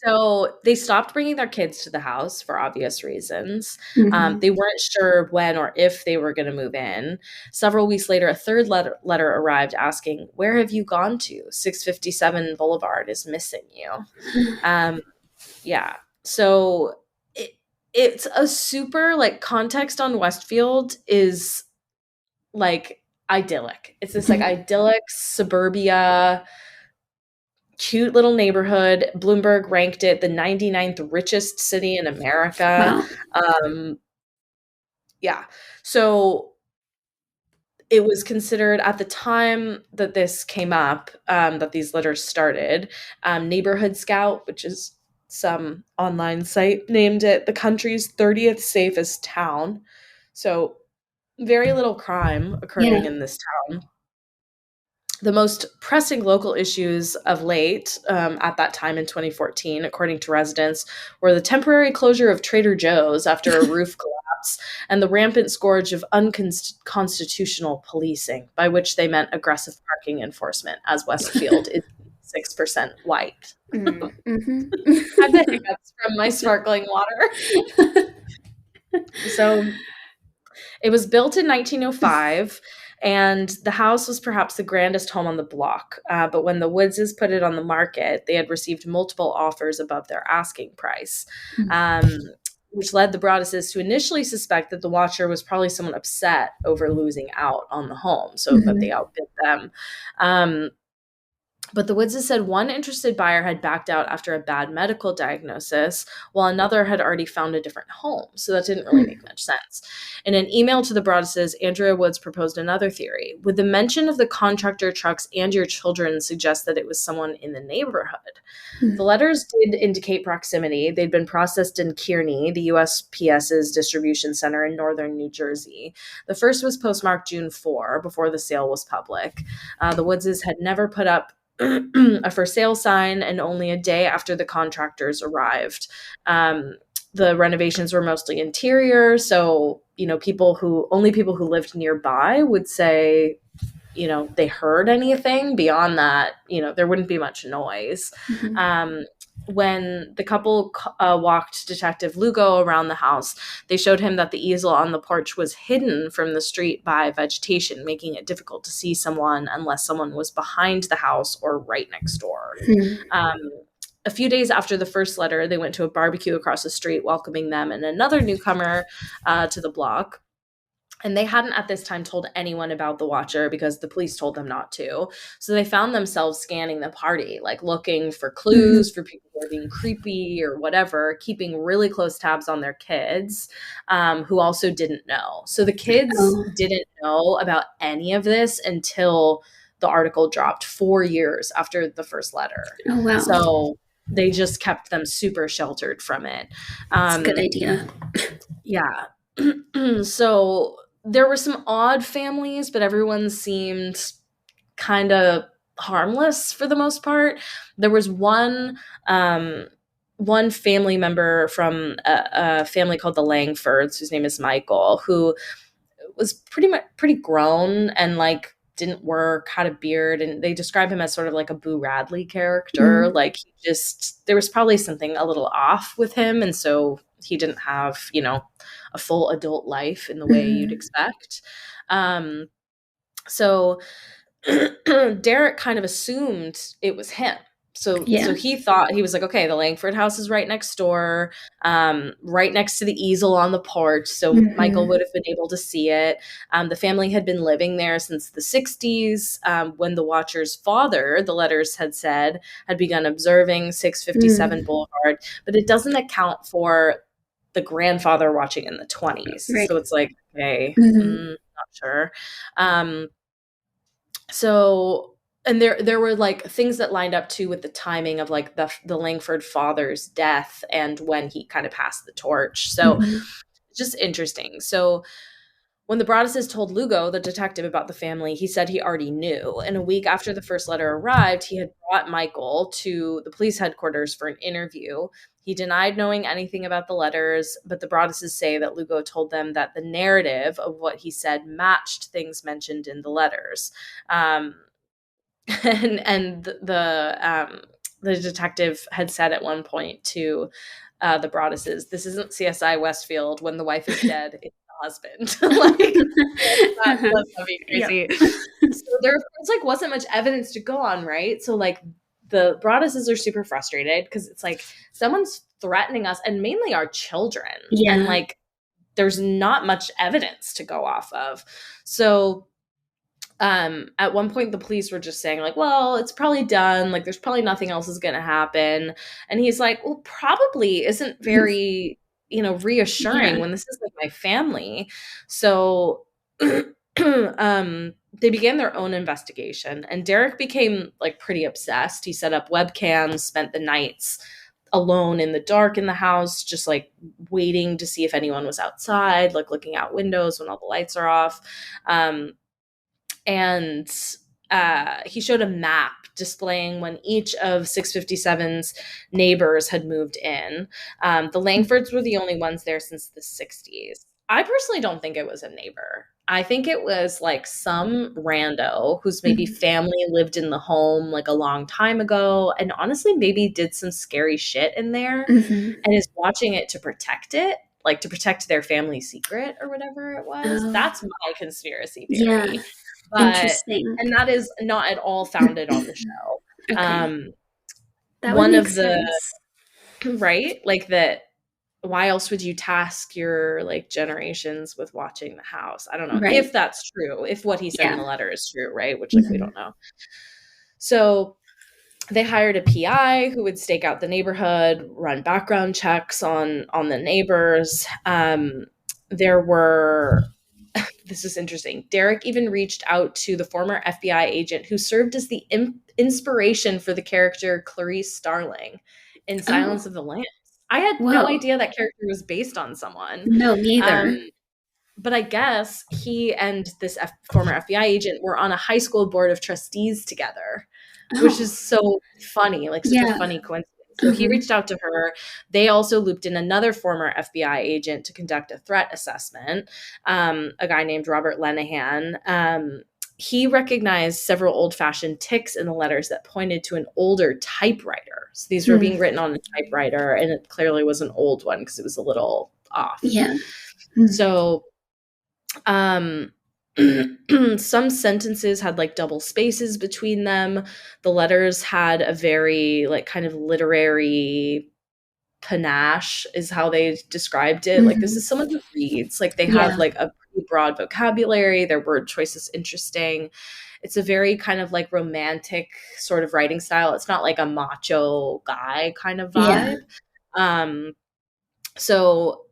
So they stopped bringing their kids to the house for obvious reasons. Hmm. They weren't sure when or if they were going to move in. Several weeks later, a third letter arrived asking, "Where have you gone to? 657 Boulevard is missing you." Um, Yeah. So it's a super like context on Westfield is like idyllic. It's this like idyllic suburbia, cute little neighborhood. Bloomberg ranked it the 99th richest city in America. Wow. Um, yeah. So it was considered at the time that this came up, that these litters started, Neighborhood Scout, which is some online site, named it the country's 30th safest town. So very little crime occurring Yeah. in this town. The most pressing local issues of late, at that time in 2014, according to residents, were the temporary closure of Trader Joe's after a roof collapse and the rampant scourge of unconstitutional policing, by which they meant aggressive parking enforcement, as Westfield is 6% white. I had the Mm-hmm. hiccups from my sparkling water. So it was built in 1905, and the house was perhaps the grandest home on the block. But when the Woodses put it on the market, they had received multiple offers above their asking price, um, which led the Broadduses to initially suspect that the watcher was probably someone upset over losing out on the home, so that they Mm-hmm. outbid them. Um, but the Woodses said one interested buyer had backed out after a bad medical diagnosis, while another had already found a different home. So that didn't really make much sense. In an email to the Broadduses, Andrea Woods proposed another theory. Would the mention of the contractor trucks and your children suggest that it was someone in the neighborhood? The letters did indicate proximity. They'd been processed in Kearney, the USPS's distribution center in northern New Jersey. The first was postmarked June 4, before the sale was public. The Woodses had never put up a for sale sign, and only a day after the contractors arrived. Um, the renovations were mostly interior, so people who lived nearby would say, they heard anything. Beyond that, there wouldn't be much noise. Mm-hmm. Um, when the couple walked Detective Lugo around the house, they showed him that the easel on the porch was hidden from the street by vegetation, making it difficult to see someone unless someone was behind the house or right next door. Um, a few days after the first letter, they went to a barbecue across the street, welcoming them and another newcomer to the block. And they hadn't at this time told anyone about the watcher because the police told them not to. So they found themselves scanning the party, like looking for Mm-hmm. clues, for people who are being creepy or whatever, keeping really close tabs on their kids, who also didn't know. So the kids Oh. didn't know about any of this until the article dropped 4 years after the first letter. Oh, wow. So they just kept them super sheltered from it. It's a good Um, idea. yeah. So there were some odd families, but everyone seemed kind of harmless for the most part. There was one family member from a family called the Langfords, whose name is Michael, who was pretty grown and like didn't work, had a beard, and they describe him as sort of like a Boo Radley character. Mm-hmm. Like there was probably something a little off with him, and so he didn't have, a full adult life in the way you'd Mm-hmm. expect. So Derek kind of assumed it was him. So Yeah. he thought, he was like, okay, the Langford house is right next door, right next to the easel on the porch. So Michael Mm-hmm. would have been able to see it. The family had been living there since the 60s, when the watcher's father, the letters had said, had begun observing 657 Mm. Boulevard, but it doesn't account for the grandfather watching in the 20s. Right. So it's like, okay, Mm-hmm. not sure. Um, so and there were like things that lined up too with the timing of like the Langford father's death and when he kind of passed the torch. So Mm-hmm. just interesting. So when the Broadduses told Lugo, the detective, about the family, he said he already knew. And a week after the first letter arrived, he had brought Michael to the police headquarters for an interview. He denied knowing anything about the letters, but the Broadduses say that Lugo told them that the narrative of what he said matched things mentioned in the letters. Um, and the detective had said at one point to the Broadduses, "This isn't CSI Westfield. When the wife is dead, it's the husband." Like Uh-huh. that'd be Yep. crazy. So there, it's like wasn't much evidence to go on, right? So like the Broadduses are super frustrated because it's like someone's threatening us and mainly our children, and Yeah. like there's not much evidence to go off of. So at one point the police were just saying like, well, it's probably done, like there's probably nothing else is going to happen, and he's like, well, probably isn't very reassuring Yeah. when this is like my family. So they began their own investigation, and Derek became like pretty obsessed. He set up webcams, spent the nights alone in the dark in the house, just like waiting to see if anyone was outside, like looking out windows when all the lights are off. And he showed a map displaying when each of 657's neighbors had moved in. The Langfords were the only ones there since the 60s. I personally don't think it was a neighbor. I think it was like some rando whose maybe Mhm. family lived in the home like a long time ago and honestly maybe did some scary shit in there Mhm. and is watching it to protect it, like to protect their family secret or whatever it was. Oh, That's my conspiracy yeah. theory. But Interesting. and that is not at all founded on the show. Okay. Um, That would one make of the sense. right, like that. Why else would you task your like generations with watching the house? I don't know Right. if that's true, if what he said in Yeah. the letter is true, right? Which like we Mhm. don't know. So they hired a PI who would stake out the neighborhood, run background checks on the neighbors. There were this is interesting. Derek even reached out to the former FBI agent who served as the inspiration for the character Clarice Starling in Silence Oh, of the Lambs. I had no whoa. idea that character was based on someone. No, Um, neither. but I guess he and this former FBI agent were on a high school board of trustees together, which Oh, is so funny, like such a yeah. funny coincidence. So he Mhm. reached out to her. They also looped in another former FBI agent to conduct a threat assessment, a guy named Robert Lenahan. He recognized several old fashioned ticks in the letters that pointed to an older typewriter. So these were Mm. being written on a typewriter, and it clearly was an old one because it was a little off. Yeah. Mm. So um, some sentences had like double spaces between them. The letters had a very like kind of literary panache is how they described it. Like this Mhm. is someone who reads. Like they have Yeah. like a pretty broad vocabulary. Their word choice is interesting. It's a very kind of like romantic sort of writing style. It's not like a macho guy kind of Yeah. vibe. Um, so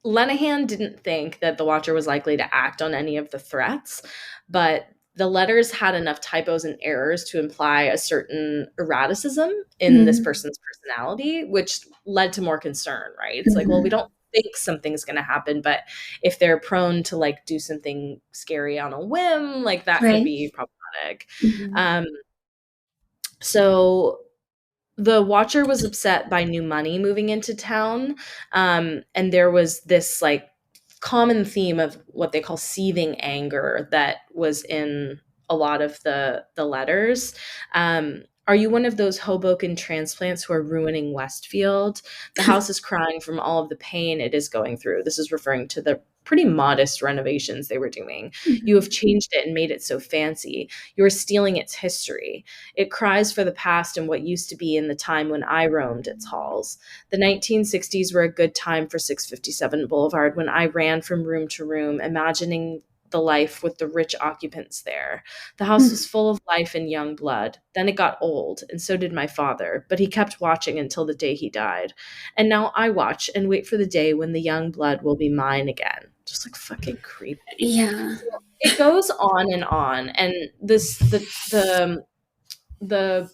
Lenahan didn't think that the Watcher was likely to act on any of the threats, but the letters had enough typos and errors to imply a certain erraticism in this Mm. person's personality, which led to more concern, right? It's like, well, we Mhm. don't think something's going to happen, but if they're prone to like do something scary on a whim, like that could Right. be problematic. Mhm. Um, so the Watcher was upset by new money moving into town. And there was this like common theme of what they call seething anger that was in a lot of the letters. Are you one of those Hoboken transplants who are ruining Westfield? The house is crying from all of the pain it is going through. This is referring to the pretty modest renovations they were doing. You have Mhm. changed it and made it so fancy. You are stealing its history. It cries for the past and what used to be in the time when I roamed its halls. The 1960s were a good time for 657 Boulevard when I ran from room to room, imagining the life with the rich occupants there. The house Mm. was full of life and young blood. Then it got old, and so did my father, but he kept watching until the day he died. And now I watch and wait for the day when the young blood will be mine again. Just like fucking creepy. Yeah. So it goes on, and the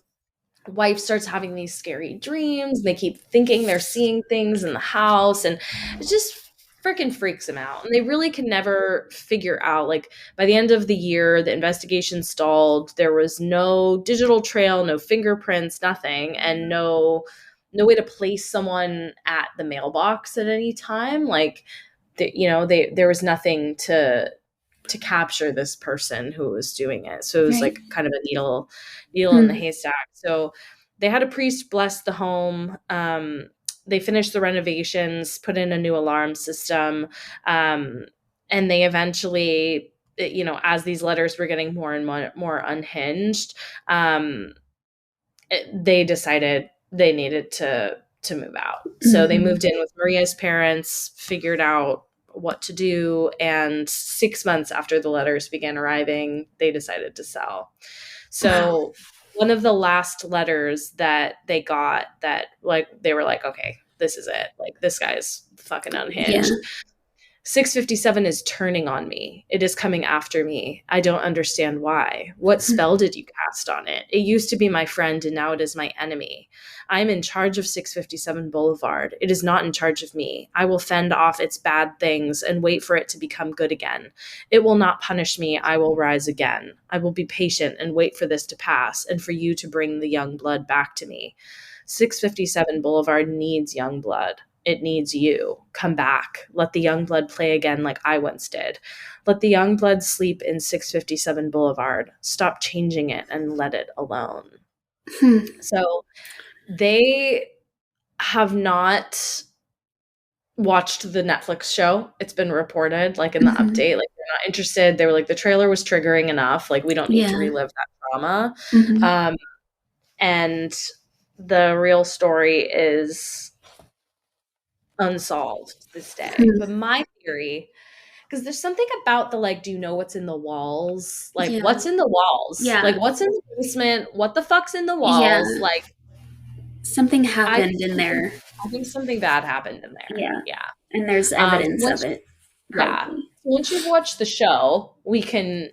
wife starts having these scary dreams. They keep thinking they're seeing things in the house, and it just freaking freaks them out. And they really can never figure out. Like by the end of the year, the investigation stalled. There was no digital trail, no fingerprints, nothing, and no way to place someone at the mailbox at any time. Like there was nothing to capture this person who was doing it. So it was Right. like kind of a needle in the Mm. haystack. So they had a priest bless the home. They finished the renovations, put in a new alarm system, um, and they eventually, as these letters were getting more and more unhinged, um, they decided they needed to move out. So they Mhm. moved in with Maria's parents, figured out what to do, and 6 months after the letters began arriving, they decided to sell. Wow. So one of the last letters that they got that like they were like, okay, this is it. Like this guy's fucking Yeah. unhinged. 657 is turning on me. It is coming after me. I don't understand why. What spell did you cast on it? It used to be my friend and now it is my enemy. I am in charge of 657 Boulevard. It is not in charge of me. I will fend off its bad things and wait for it to become good again. It will not punish me. I will rise again. I will be patient and wait for this to pass and for you to bring the young blood back to me. 657 Boulevard needs young blood. It needs you. Come back. Let the young blood play again like I once did. Let the young blood sleep in 657 Boulevard. Stop changing it and let it alone. Hmm. So they have not watched the Netflix show. It's been reported, like in the Mhm. update, like they're not interested. They were like, the trailer was triggering enough. Like, we don't need to Yeah. relive that trauma. Mhm. Um, and the real story is unsolved to this day. But Hmm. my theory, because there's something about the like, do you know what's in the walls? Like, Yeah. what's in the walls? Like, Yeah. what's in the basement? What the fuck's in the Yeah. walls? Like, Something I think happened in something, there. I think something bad happened in there. Yeah. Yeah. And there's So evidence of once, it, yeah, probably. so once you've watched the show, we can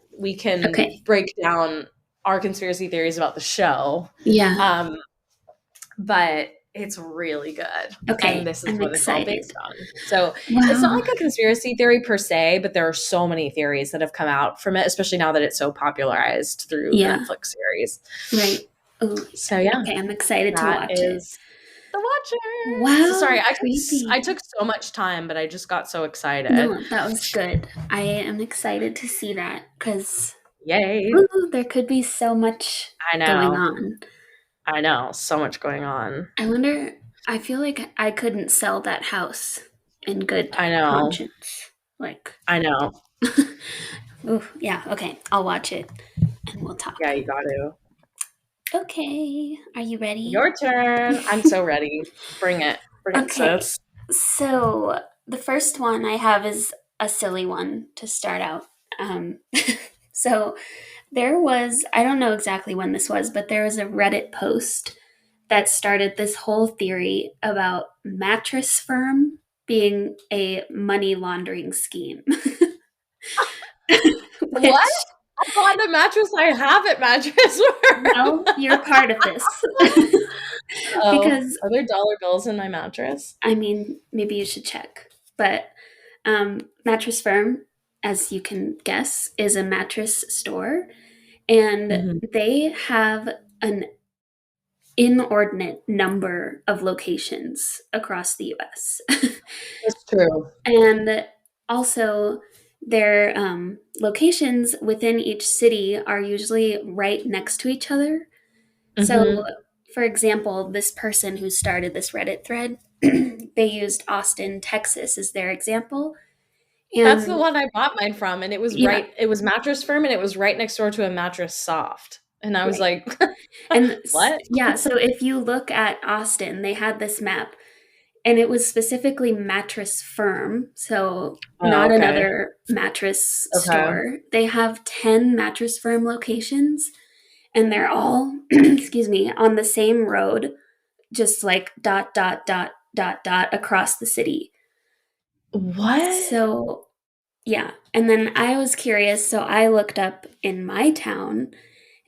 Okay. break down our conspiracy theories about the show. Yeah. Um, but it's really good. And Okay. this is I'm what it's all excited. based on. So it's not Wow. like a conspiracy theory per se, but there are so many theories that have come out from it, especially now that it's so popularized through the Yeah. Netflix series. Right. Oh, So yeah, okay. I'm excited to that watch it. is The Watcher. So sorry, Wow. I took Creepy. so much time, but I just got so excited. No, that was good. I am excited to see that because Yay. there could be so much I going know. on. I know. So much going on. I wonder, I feel like I couldn't sell that house in good I know. conscience. Like, I know. ooh, yeah, okay, I'll watch it and we'll talk. Yeah, you got to. Okay, are you ready? Your turn. I'm so ready. Bring it. Bring it, Okay, sis. so the first one I have is a silly one to start out. Um, so there was, I don't know exactly when this was, but there was a Reddit post that started this whole theory about Mattress Firm being a money laundering scheme. What? Which, I bought the mattress I have at Mattress well, Firm. you're part of this. Oh, Because, are there dollar bills in my mattress? I mean, maybe you should check. But Mattress Firm, as you can guess, is a mattress store. And Hmm. they have an inordinate number of locations across the US. That's true. And also, their locations within each city are usually right next to each other. So, Hmm. for example, this person who started this Reddit thread, they used Austin, Texas as their example. That's the And one I bought mine from, and yeah, it was Mattress Firm, and it was right next door to a Mattress Soft. And I was right. like, And what? yeah, so if you look at Austin, they had this map and it was specifically Mattress Firm, so Oh, not okay. another mattress Okay. store. They have 10 Mattress Firm locations and they're all excuse me, on the same road, just like dot dot dot dot dot across the city. What? So, yeah. And then I was curious, so I looked up in my town,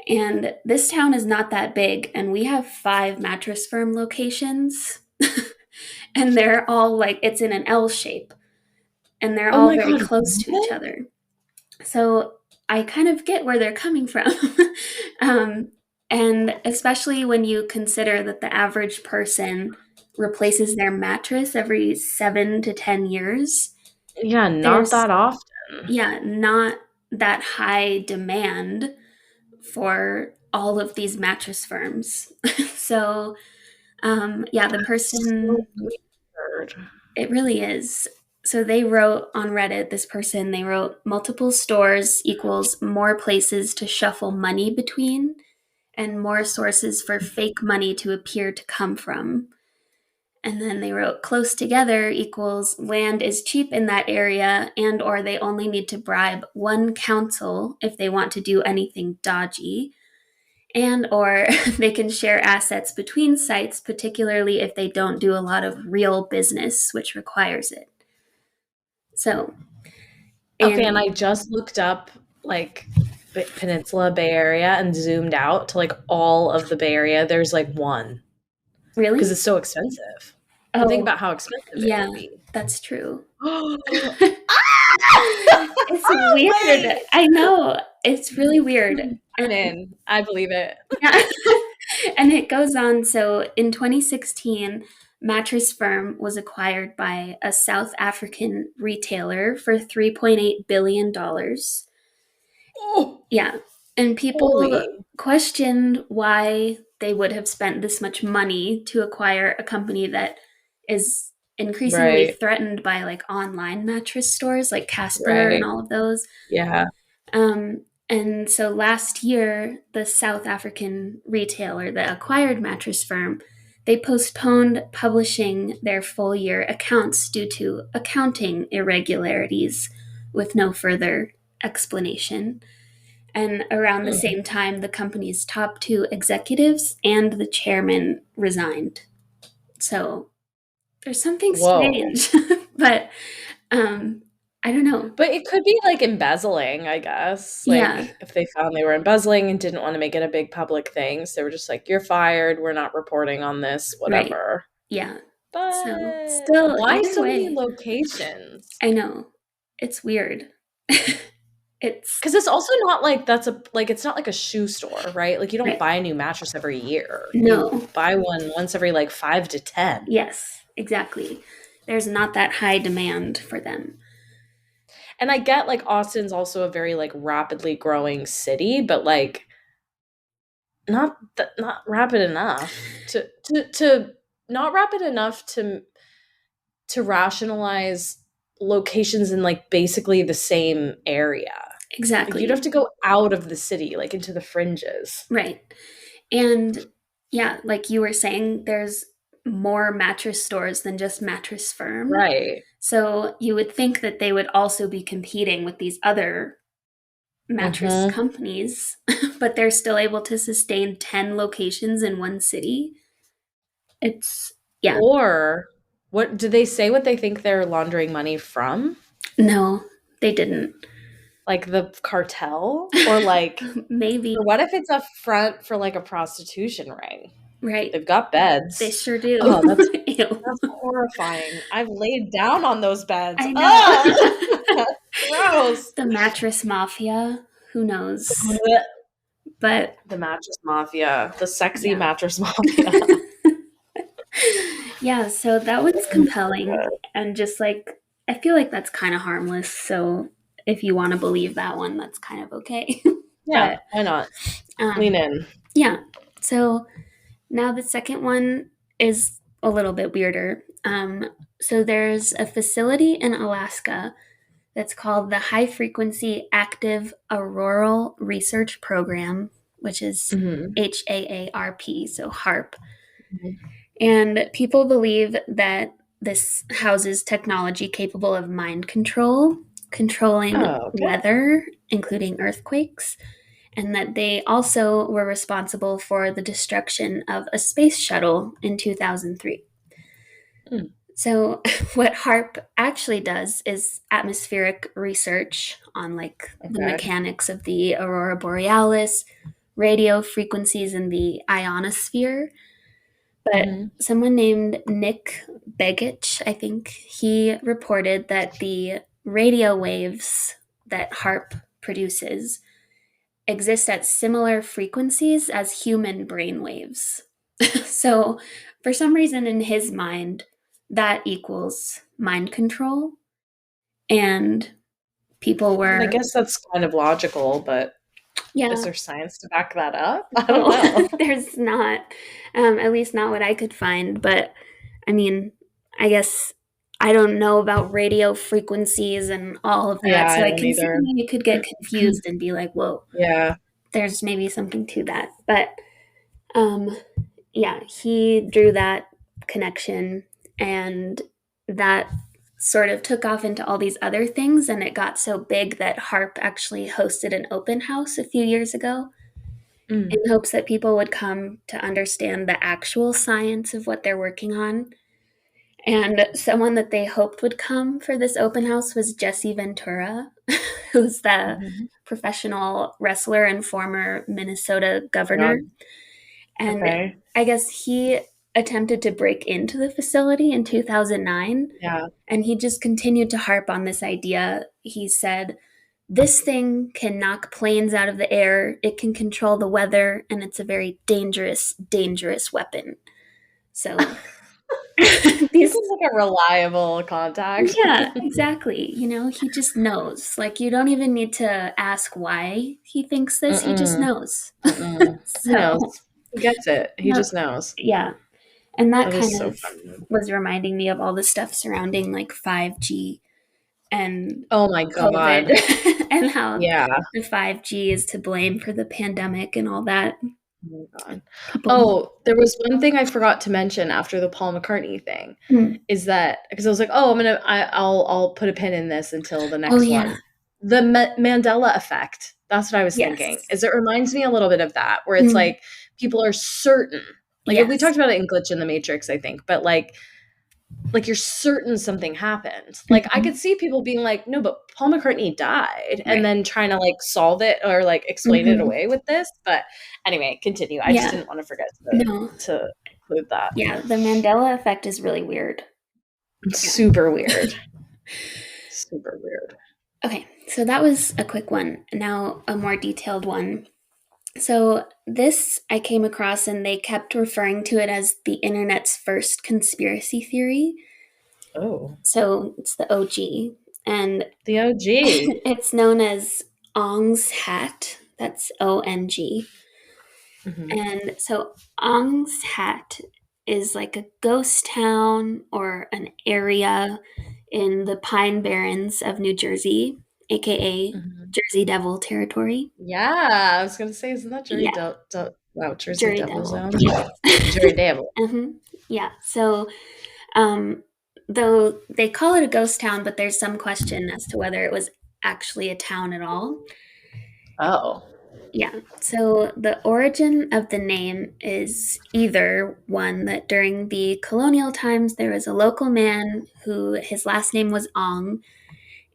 and this town is not that big, and we have 5 Mattress Firm locations. And they're all like it's in an L shape, and they're Oh all my very God, close to each what? other. So I kind of get where they're coming from. um, and especially when you consider that the average person replaces their mattress every 7 to 10 years, Yeah, not there's, that often. yeah, not that high demand for all of these mattress firms. So, yeah, the That's so person, weird. it really is. So they wrote on Reddit, this person, they wrote multiple stores equals more places to shuffle money between and more sources for fake money to appear to come from. And then they wrote close together equals land is cheap in that area and or they only need to bribe one council if they want to do anything dodgy and or they can share assets between sites particularly if they don't do a lot of real business which requires it. So, Okay, and and I just looked up like Peninsula Bay Area and zoomed out to like all of the Bay Area. There's like one because really? it's so expensive. But think Oh, about how expensive it yeah, would be. that's true. Ah! It's weird. Wait. I know. It's really weird. I'm in. I believe it. Yeah. And it goes on. So in 2016, Mattress Firm was acquired by a South African retailer for $3.8 billion. dollars. Oh, Yeah. And people holy. questioned why they would have spent this much money to acquire a company that is increasingly Right, threatened by like online mattress stores like Casper and right. all of those. Yeah. And so last year, the South African retailer that acquired Mattress Firm, they postponed publishing their full year accounts due to accounting irregularities with no further explanation. And around the Hmm. same time, the company's top two executives and the chairman resigned. So there's something Whoa. strange, but um, I don't know. But it could be like embezzling, I guess. Yeah, Like if they found they were embezzling and didn't want to make it a big public thing, so they were just like, "You're fired. We're not reporting on this, right. whatever." Yeah. So But still, why either so many way, locations? I know it's weird. It's Because it's also not like that's a like it's not like a shoe store, right? Like you don't right. buy a new mattress every year. You No. buy one once every like 5 to 10. Yes, exactly. There's not that high demand for them. And I get like Austin's also a very like rapidly growing city, but like not rapid enough to not rapid enough to rationalize locations in like basically the same area. Like you'd have Exactly. to go out of the city, like into the fringes. Right. And yeah, like you were saying, there's more mattress stores than just Mattress Firm. Right. So you would think that they would also be competing with these other mattress Mhm. companies, but they're still able to sustain 10 locations in one city. It's, yeah, Or what do they say what they think they're laundering money from? no, they didn't. Like the cartel? Or like Maybe, or what if it's a front for like a prostitution ring? right. They've got They beds. sure do. Oh, Ew. that's horrifying. I've laid down on those beds. I Oh, know. gross. The mattress mafia, who knows? But The mattress mafia, the sexy yeah. mattress mafia. Yeah, so that one's compelling and just like I feel like that's kind of harmless, so if you want to believe that one, that's kind of okay. Yeah, But why not? Lean um in. yeah. So now the second one is a little bit weirder. So there's a facility in Alaska that's called the High Frequency Active Auroral Research Program, which is Mhm. HAARP, so HARP. Mhm. And people believe that this houses technology capable of mind control, controlling Oh, okay. weather, including earthquakes, and that they also were responsible for the destruction of a space shuttle in 2003. Mm, So, what HARP actually does is atmospheric research on like the okay. mechanics of the aurora borealis, radio frequencies in the ionosphere. But Mhm. someone named Nick Begich, I think, he reported that the radio waves that HARP produces exist at similar frequencies as human brain waves. So, for some reason in his mind, that equals mind control. And people I mean, I were, guess that's kind of logical, but is yeah, there science to back that up? I don't no, know. there's not, at least not what I could find. But I mean, I guess I don't know about radio frequencies and all of that. Yeah, So I I don't can see either. how you could get confused and be like, whoa, Yeah. there's maybe something to that. But um, yeah, he drew that connection and that sort of took off into all these other things. And it got so big that HARP actually hosted an open house a few years ago in Mm. hopes that people would come to understand the actual science of what they're working on. And someone that they hoped would come for this open house was Jesse Ventura, who's the Mhm. professional wrestler and former Minnesota Yeah. governor. And Okay. I guess he attempted to break into the facility in 2009, Yeah. and he just continued to harp on this idea. He said, "This thing can knock planes out of the air, it can control the weather, and it's a very dangerous, dangerous weapon." So This these is like a reliable contact. yeah, exactly. He just knows. Like, you don't even need to ask why he thinks this. He just Mm-mm. knows. Mm-mm. He knows. So, He gets it. He no, just knows. yeah. And that That is kind so of funny. was reminding me of all the stuff surrounding like 5G and Oh my COVID God. and how Yeah. the 5G is to blame for the pandemic and all that. Oh my God. People. Oh, there was one thing I forgot to mention after the Paul McCartney thing Hmm. is that because I was like, oh, I'll put a pin in this until the Oh, next yeah. one. The Mandela effect. That's what I was thinking. Yes. Is it reminds me a little bit of that, where it's Hmm. like people are certain. Like we Yes. talked about it in Glitch in the Matrix, I think, but like you're certain something happened. Like I Hmm. could see people being like, no, but Paul McCartney died, and Right. then trying to like solve it or like explain it Hmm. away with this. But anyway, continue. I just Yeah. didn't want to forget No. to include that. Yeah. The Mandela effect is really weird. Yeah. Super weird. Super weird. Okay. So that was a quick one. Now, a more detailed one. So, this I came across, and they kept referring to it as the internet's first conspiracy theory. Oh, So, it's the OG. And the OG. it's known as Ong's Hat. That's ONG. Hmm. And so, Ong's Hat is like a ghost town or an area in the Pine Barrens of New Jersey, aka Hmm. Jersey Devil territory. Yeah, I was gonna say, isn't that Yeah, wow, Jersey Jersey Devil Devil. Zone? Yes. Jersey Devil. Hmm. Yeah. So, um, though they call it a ghost town, but there's some question as to whether it was actually a town at all. Oh. Yeah. So the origin of the name is either one that during the colonial times there was a local man who his last name was Ong,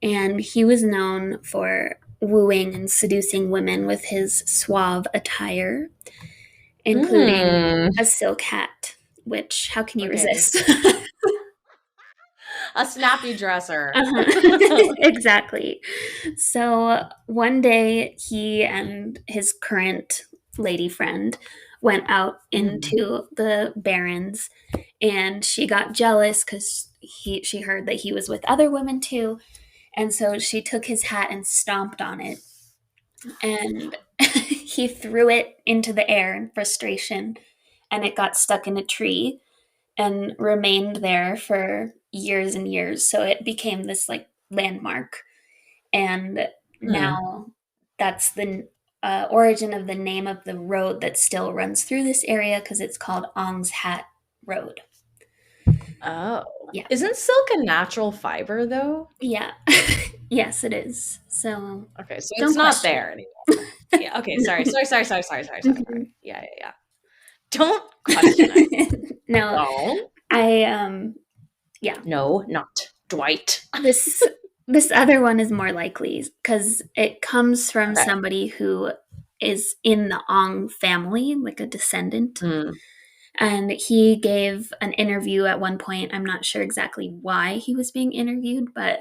and he was known for wooing and seducing women with his suave attire, including Hmm. a silk hat, which how can you Okay. resist? A snappy dresser. Uh-huh. Exactly. So one day, he and his current lady friend went out Mhm. into the barrens, and she got jealous because she heard that he was with other women too, and so she took his hat and stomped on it, and he threw it into the air in frustration, and it got stuck in a tree and remained there for years and years. So it became this like landmark. And Hmm. now that's the origin of the name of the road that still runs through this area because it's called Ong's Hat Road. Oh. Yeah. Isn't silk a natural fiber though? Yeah. Yes, it is. So Okay, so it's don't not question there it. anymore. Yeah, okay, No. sorry, sorry, sorry, sorry, sorry, sorry, sorry, Mhm. sorry. Yeah, yeah, yeah. Don't question it. No, Don't. I yeah. No, not Dwight. This this other one is more likely because it comes from Okay. somebody who is in the Ong family, like a descendant. Mm. And he gave an interview at one point. I'm not sure exactly why he was being interviewed, but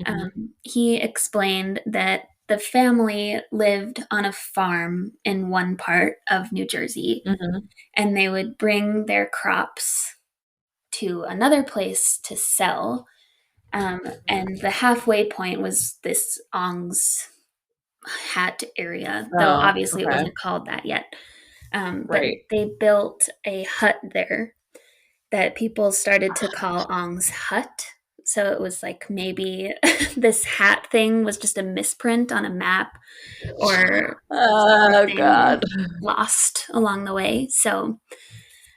Mhm. he explained that the family lived on a farm in one part of New Jersey, Mhm. and they would bring their crops to another place to sell. And the halfway point was this Ong's Hat area, though Oh, obviously it okay. wasn't called that yet. But Right. they built a hut there that people started to call Ong's Hut. So it was like maybe this hat thing was just a misprint on a map or Oh something God. lost along the way. So,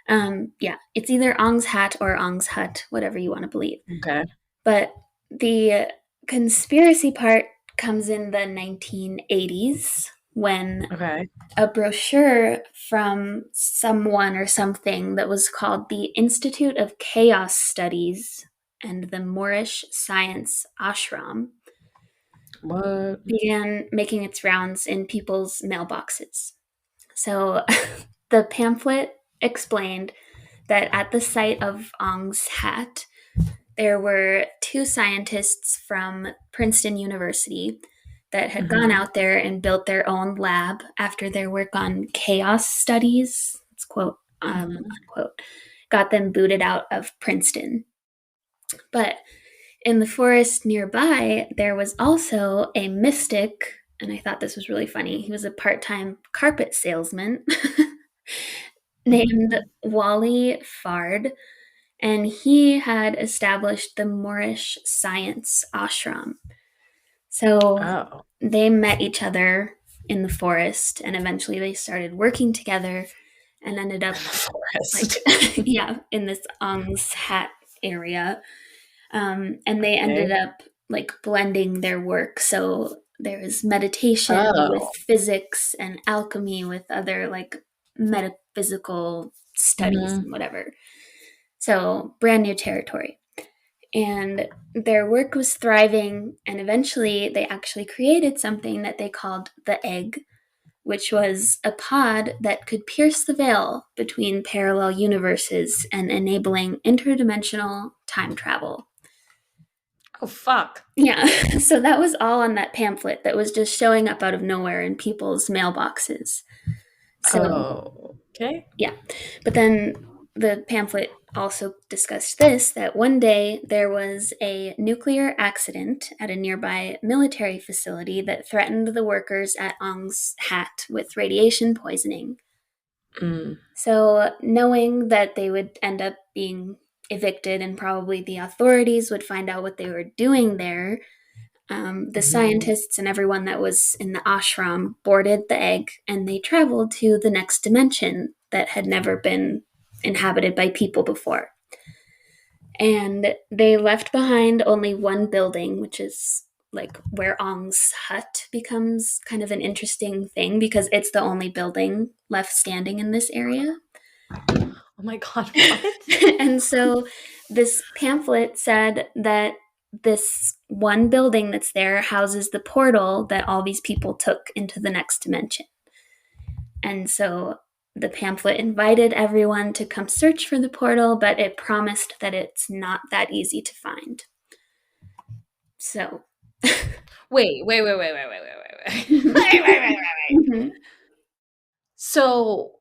yeah, it's either Ong's Hat or Ong's Hut, whatever you want to believe. Okay. But the conspiracy part comes in the 1980s when Okay. a brochure from someone or something that was called the Institute of Chaos Studies and the Moorish Science Ashram What? began making its rounds in people's mailboxes. So the pamphlet explained that at the site of Ong's hat, there were two scientists from Princeton University that had gone Hmm. out there and built their own lab after their work on chaos studies, it's quote, Hmm. unquote, got them booted out of Princeton. But in the forest nearby, there was also a mystic, and I thought this was really funny. He was a part time carpet salesman named Wally Fard, and he had established the Moorish Science Ashram. So Oh, they met each other in the forest, and eventually they started working together and ended up the like, forest. yeah, in this Ong's hat area. And they ended Okay. up like blending their work. So there was meditation with Oh. physics and alchemy with other like metaphysical studies Hmm. and whatever. So brand new territory. And their work was thriving, and eventually they actually created something that they called the egg, which was a pod that could pierce the veil between parallel universes and enabling interdimensional time travel. Oh, fuck. Yeah, so that was all on that pamphlet that was just showing up out of nowhere in people's mailboxes. So, Oh, okay. yeah. But then the pamphlet also discussed this that one day there was a nuclear accident at a nearby military facility that threatened the workers at Ong's hat with radiation poisoning. Mm. So, knowing that they would end up being evicted and probably the authorities would find out what they were doing there, the Hmm. scientists and everyone that was in the ashram boarded the egg and they traveled to the next dimension that had never been inhabited by people before. And they left behind only one building, which is like where Ong's hut becomes kind of an interesting thing because it's the only building left standing in this area. Oh my God, what? And so this pamphlet said that this one building that's there houses the portal that all these people took into the next dimension. And so the pamphlet invited everyone to come search for the portal, but it promised that it's not that easy to find. So, Wait. mhm, Wait. mhm. So,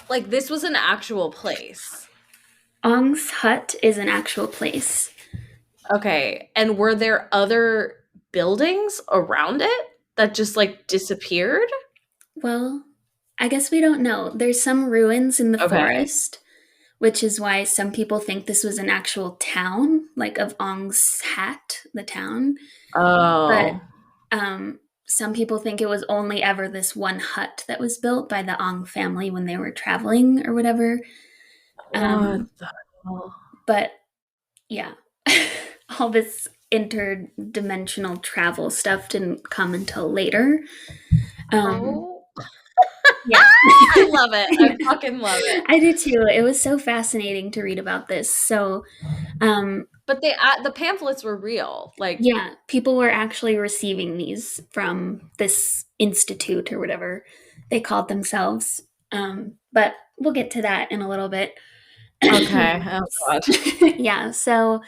like, this was an actual place. Ong's hut is an actual place. Okay. And were there other buildings around it that just like disappeared? Well, I guess we don't know. There's some ruins in the Okay. forest, which is why some people think this was an actual town, like of Ong's Hat, the town. But Oh, some people think it was only ever this one hut that was built by the Ong family when they were traveling or whatever. what Um, the hell? but yeah, all this interdimensional travel stuff didn't come until later. Um, Oh, yeah. I love it. I Yeah. fucking love it. I do too. It was so fascinating to read about this. So, um, But the pamphlets were real. Like, yeah, people were actually receiving these from this institute or whatever they called themselves. But we'll get to that in a little bit. okay. Oh God. Yeah, so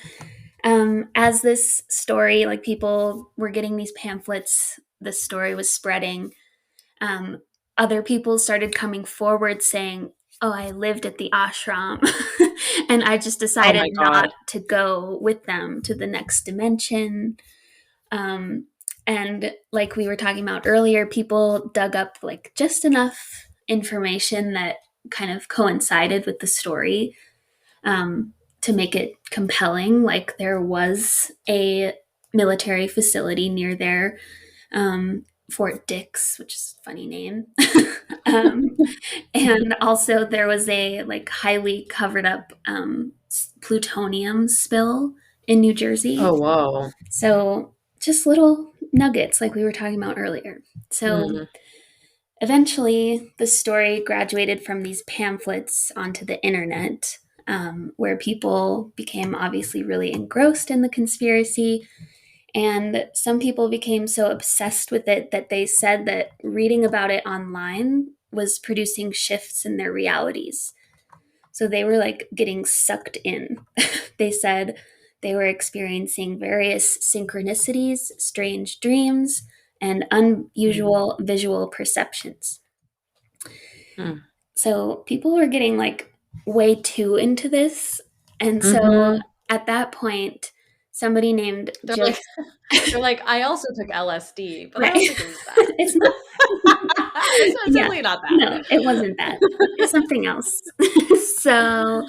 as this story, like people were getting these pamphlets, the story was spreading. Um, Other people started coming forward saying, "Oh, I lived at the ashram," and I just Oh decided my not God. to go with them to the next dimension. Um, and like we were talking about earlier, people dug up like just enough information that kind of coincided with the story to make it compelling. Like there was a military facility near there, Fort Dix, which is a funny name. um, and also there was a like highly covered up plutonium spill in New Jersey. Oh whoa. So just little nuggets like we were talking about earlier. So Mm, eventually, the story graduated from these pamphlets onto the internet, where people became obviously really engrossed in the conspiracy. And some people became so obsessed with it that they said that reading about it online was producing shifts in their realities. So they were like getting sucked in. They said they were experiencing various synchronicities, strange dreams, and mm, unusual visual perceptions. mm. So people were getting like way too into this. And so Mhm. at that point, somebody named They're like Joseph, they're like, "I also took LSD, but I right? don't think it was that." It's not, It's yeah, definitely not that. no, it wasn't that. It's something else. So,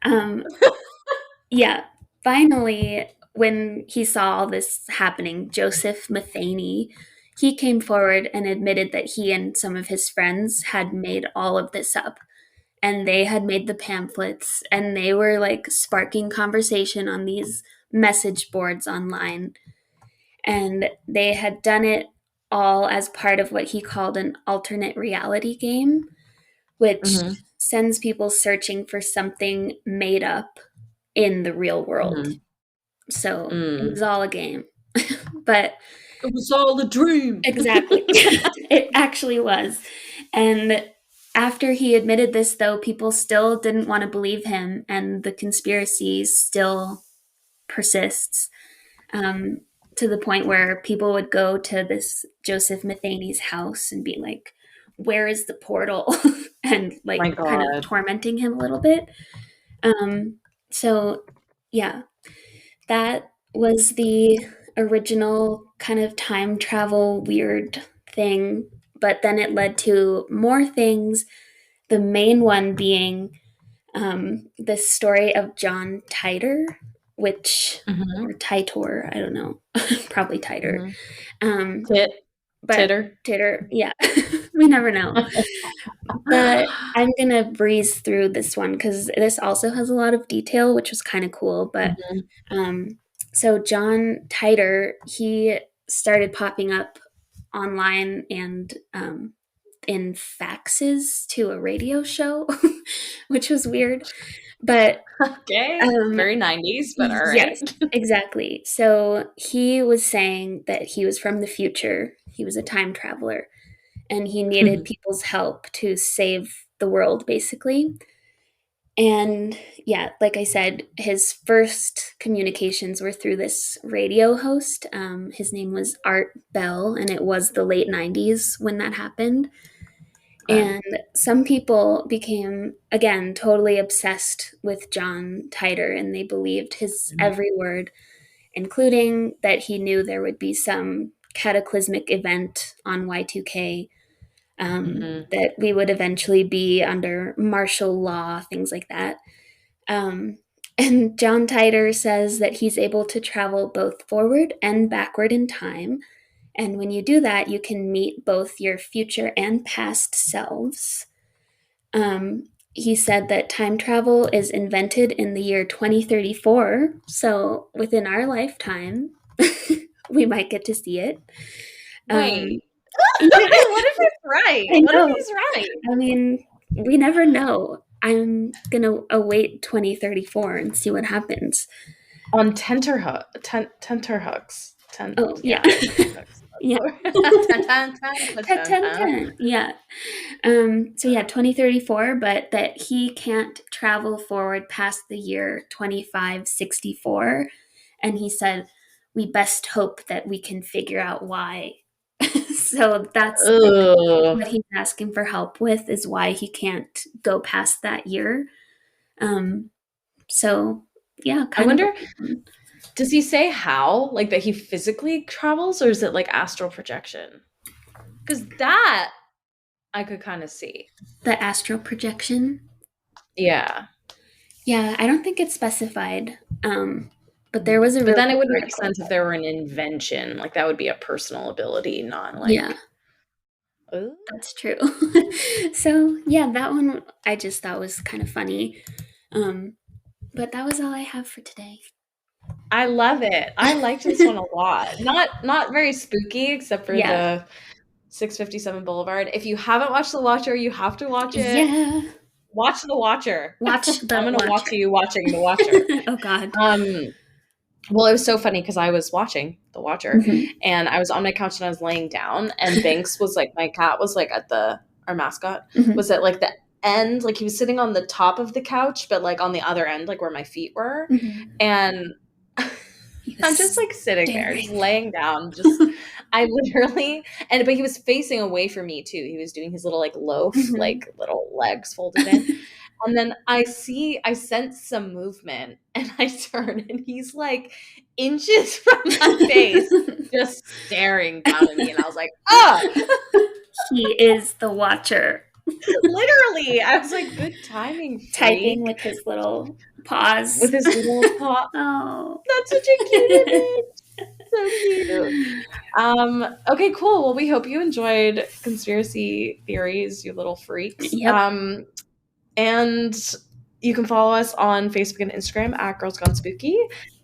um, yeah, finally, when he saw all this happening, Joseph Matheny, he came forward and admitted that he and some of his friends had made all of this up. And they had made the pamphlets and they were like sparking conversation on these message boards online. And they had done it all as part of what he called an alternate reality game, which Mhm, sends people searching for something made up in the real world. mhm, So it mm. was all a game. But It was all a dream. exactly, it actually was. And after he admitted this, though, people still didn't want to believe him, and the conspiracy still persists, um, to the point where people would go to this Joseph Matheny's house and be like, "Where is the portal?" and My like kind of god. tormenting him a little bit. Um, so, yeah, that was the original kind of time travel weird thing, but then it led to more things. The main one being the story of John Titor, which, Mhm, or Titor, I don't know, probably Titor. mhm. Um, Tit but titter. Titor, yeah, we never know. But I'm gonna breeze through this one because this also has a lot of detail, which was kind of cool. But Mhm, um, so John Titor, he started popping up online and in faxes to a radio show, which was weird. But okay, um, very 90s, but alright. yes, exactly. So he was saying that he was from the future. He was a time traveler and he needed people's help to save the world, basically. And yeah, like I said, his first communications were through this radio host. His name was Art Bell, and it was the late 90s when that happened. Okay. And some people became, again, totally obsessed with John Titor, and they believed his every word, including that he knew there would be some cataclysmic event on Y2K, Mhm, that we would eventually be under martial law, things like that. Um, and John Titor says that he's able to travel both forward and backward in time. And when you do that, you can meet both your future and past selves. He said that time travel is invented in the year 2034. So within our lifetime, we might get to see it. wait. Yeah, What if it's right? I What if know. he's right? I mean, we never know. I'm going to await 2034 and see what happens. On tenterhooks. Oh, yeah. Yeah, tenterhooks. Yeah. Ten, ten, ten, ten, Ten, ten, ten, ten. ten. Yeah. So yeah, 2034, but that he can't travel forward past the year 2564. And he said, we best hope that we can figure out why. So that's like Ugh. what he's asking for help with, is why he can't go past that year. Um, so yeah, I kind of. wonder, does he say how? Like that he physically travels, or is it like astral projection? Because that I could kind of see. The astral projection. Yeah. Yeah, I don't think it's specified. But there was a But really then it good would make article sense if about it. there were an invention. Like that would be a personal ability, not Yeah, like, "Ooh." that's true. So yeah, that one I just thought was kind of funny. Um, but that was all I have for today. I love it. I liked this one a lot. Not very spooky, except for Yeah. the 657 Boulevard. If you haven't watched The Watcher, you have to watch it. Yeah. Watch The Watcher. Watch I'm The gonna watch Watcher. you watching The Watcher. Oh God. Um, well, it was so funny because I was watching The Watcher, Hmm. and I was on my couch and I was laying down, and Banks was like, my cat was like at our mascot Hmm. was at like the end, like he was sitting on the top of the couch, but like on the other end, like where my feet were, Hmm. and He I'm was just like sitting there, just staring. laying down, just I literally but he was facing away from me too. He was doing his little like loaf, Hmm. like little legs folded in. And then I sense some movement and I turn and he's like inches from my face, just staring down at me. And I was like, ah, He is the Watcher. literally. I was like, good timing, Typing freak. with his little paws. With his little paw. Oh. That's such a cute image. So cute. Okay, cool. Well, we hope you enjoyed conspiracy theories, you little freaks. Yep. And you can follow us on Facebook and Instagram at Girls Gone Spooky.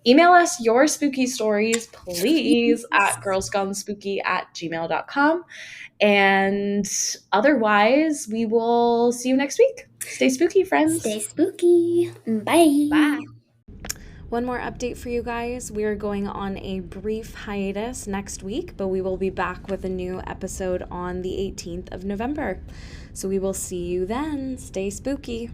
Email us your spooky stories, please, at girlsgonespooky@gmail.com. And otherwise, we will see you next week. Stay spooky, friends. Stay spooky. Bye. Bye. One more update for you guys. We are going on a brief hiatus next week, but we will be back with a new episode on the 18th of November. So we will see you then. Stay spooky.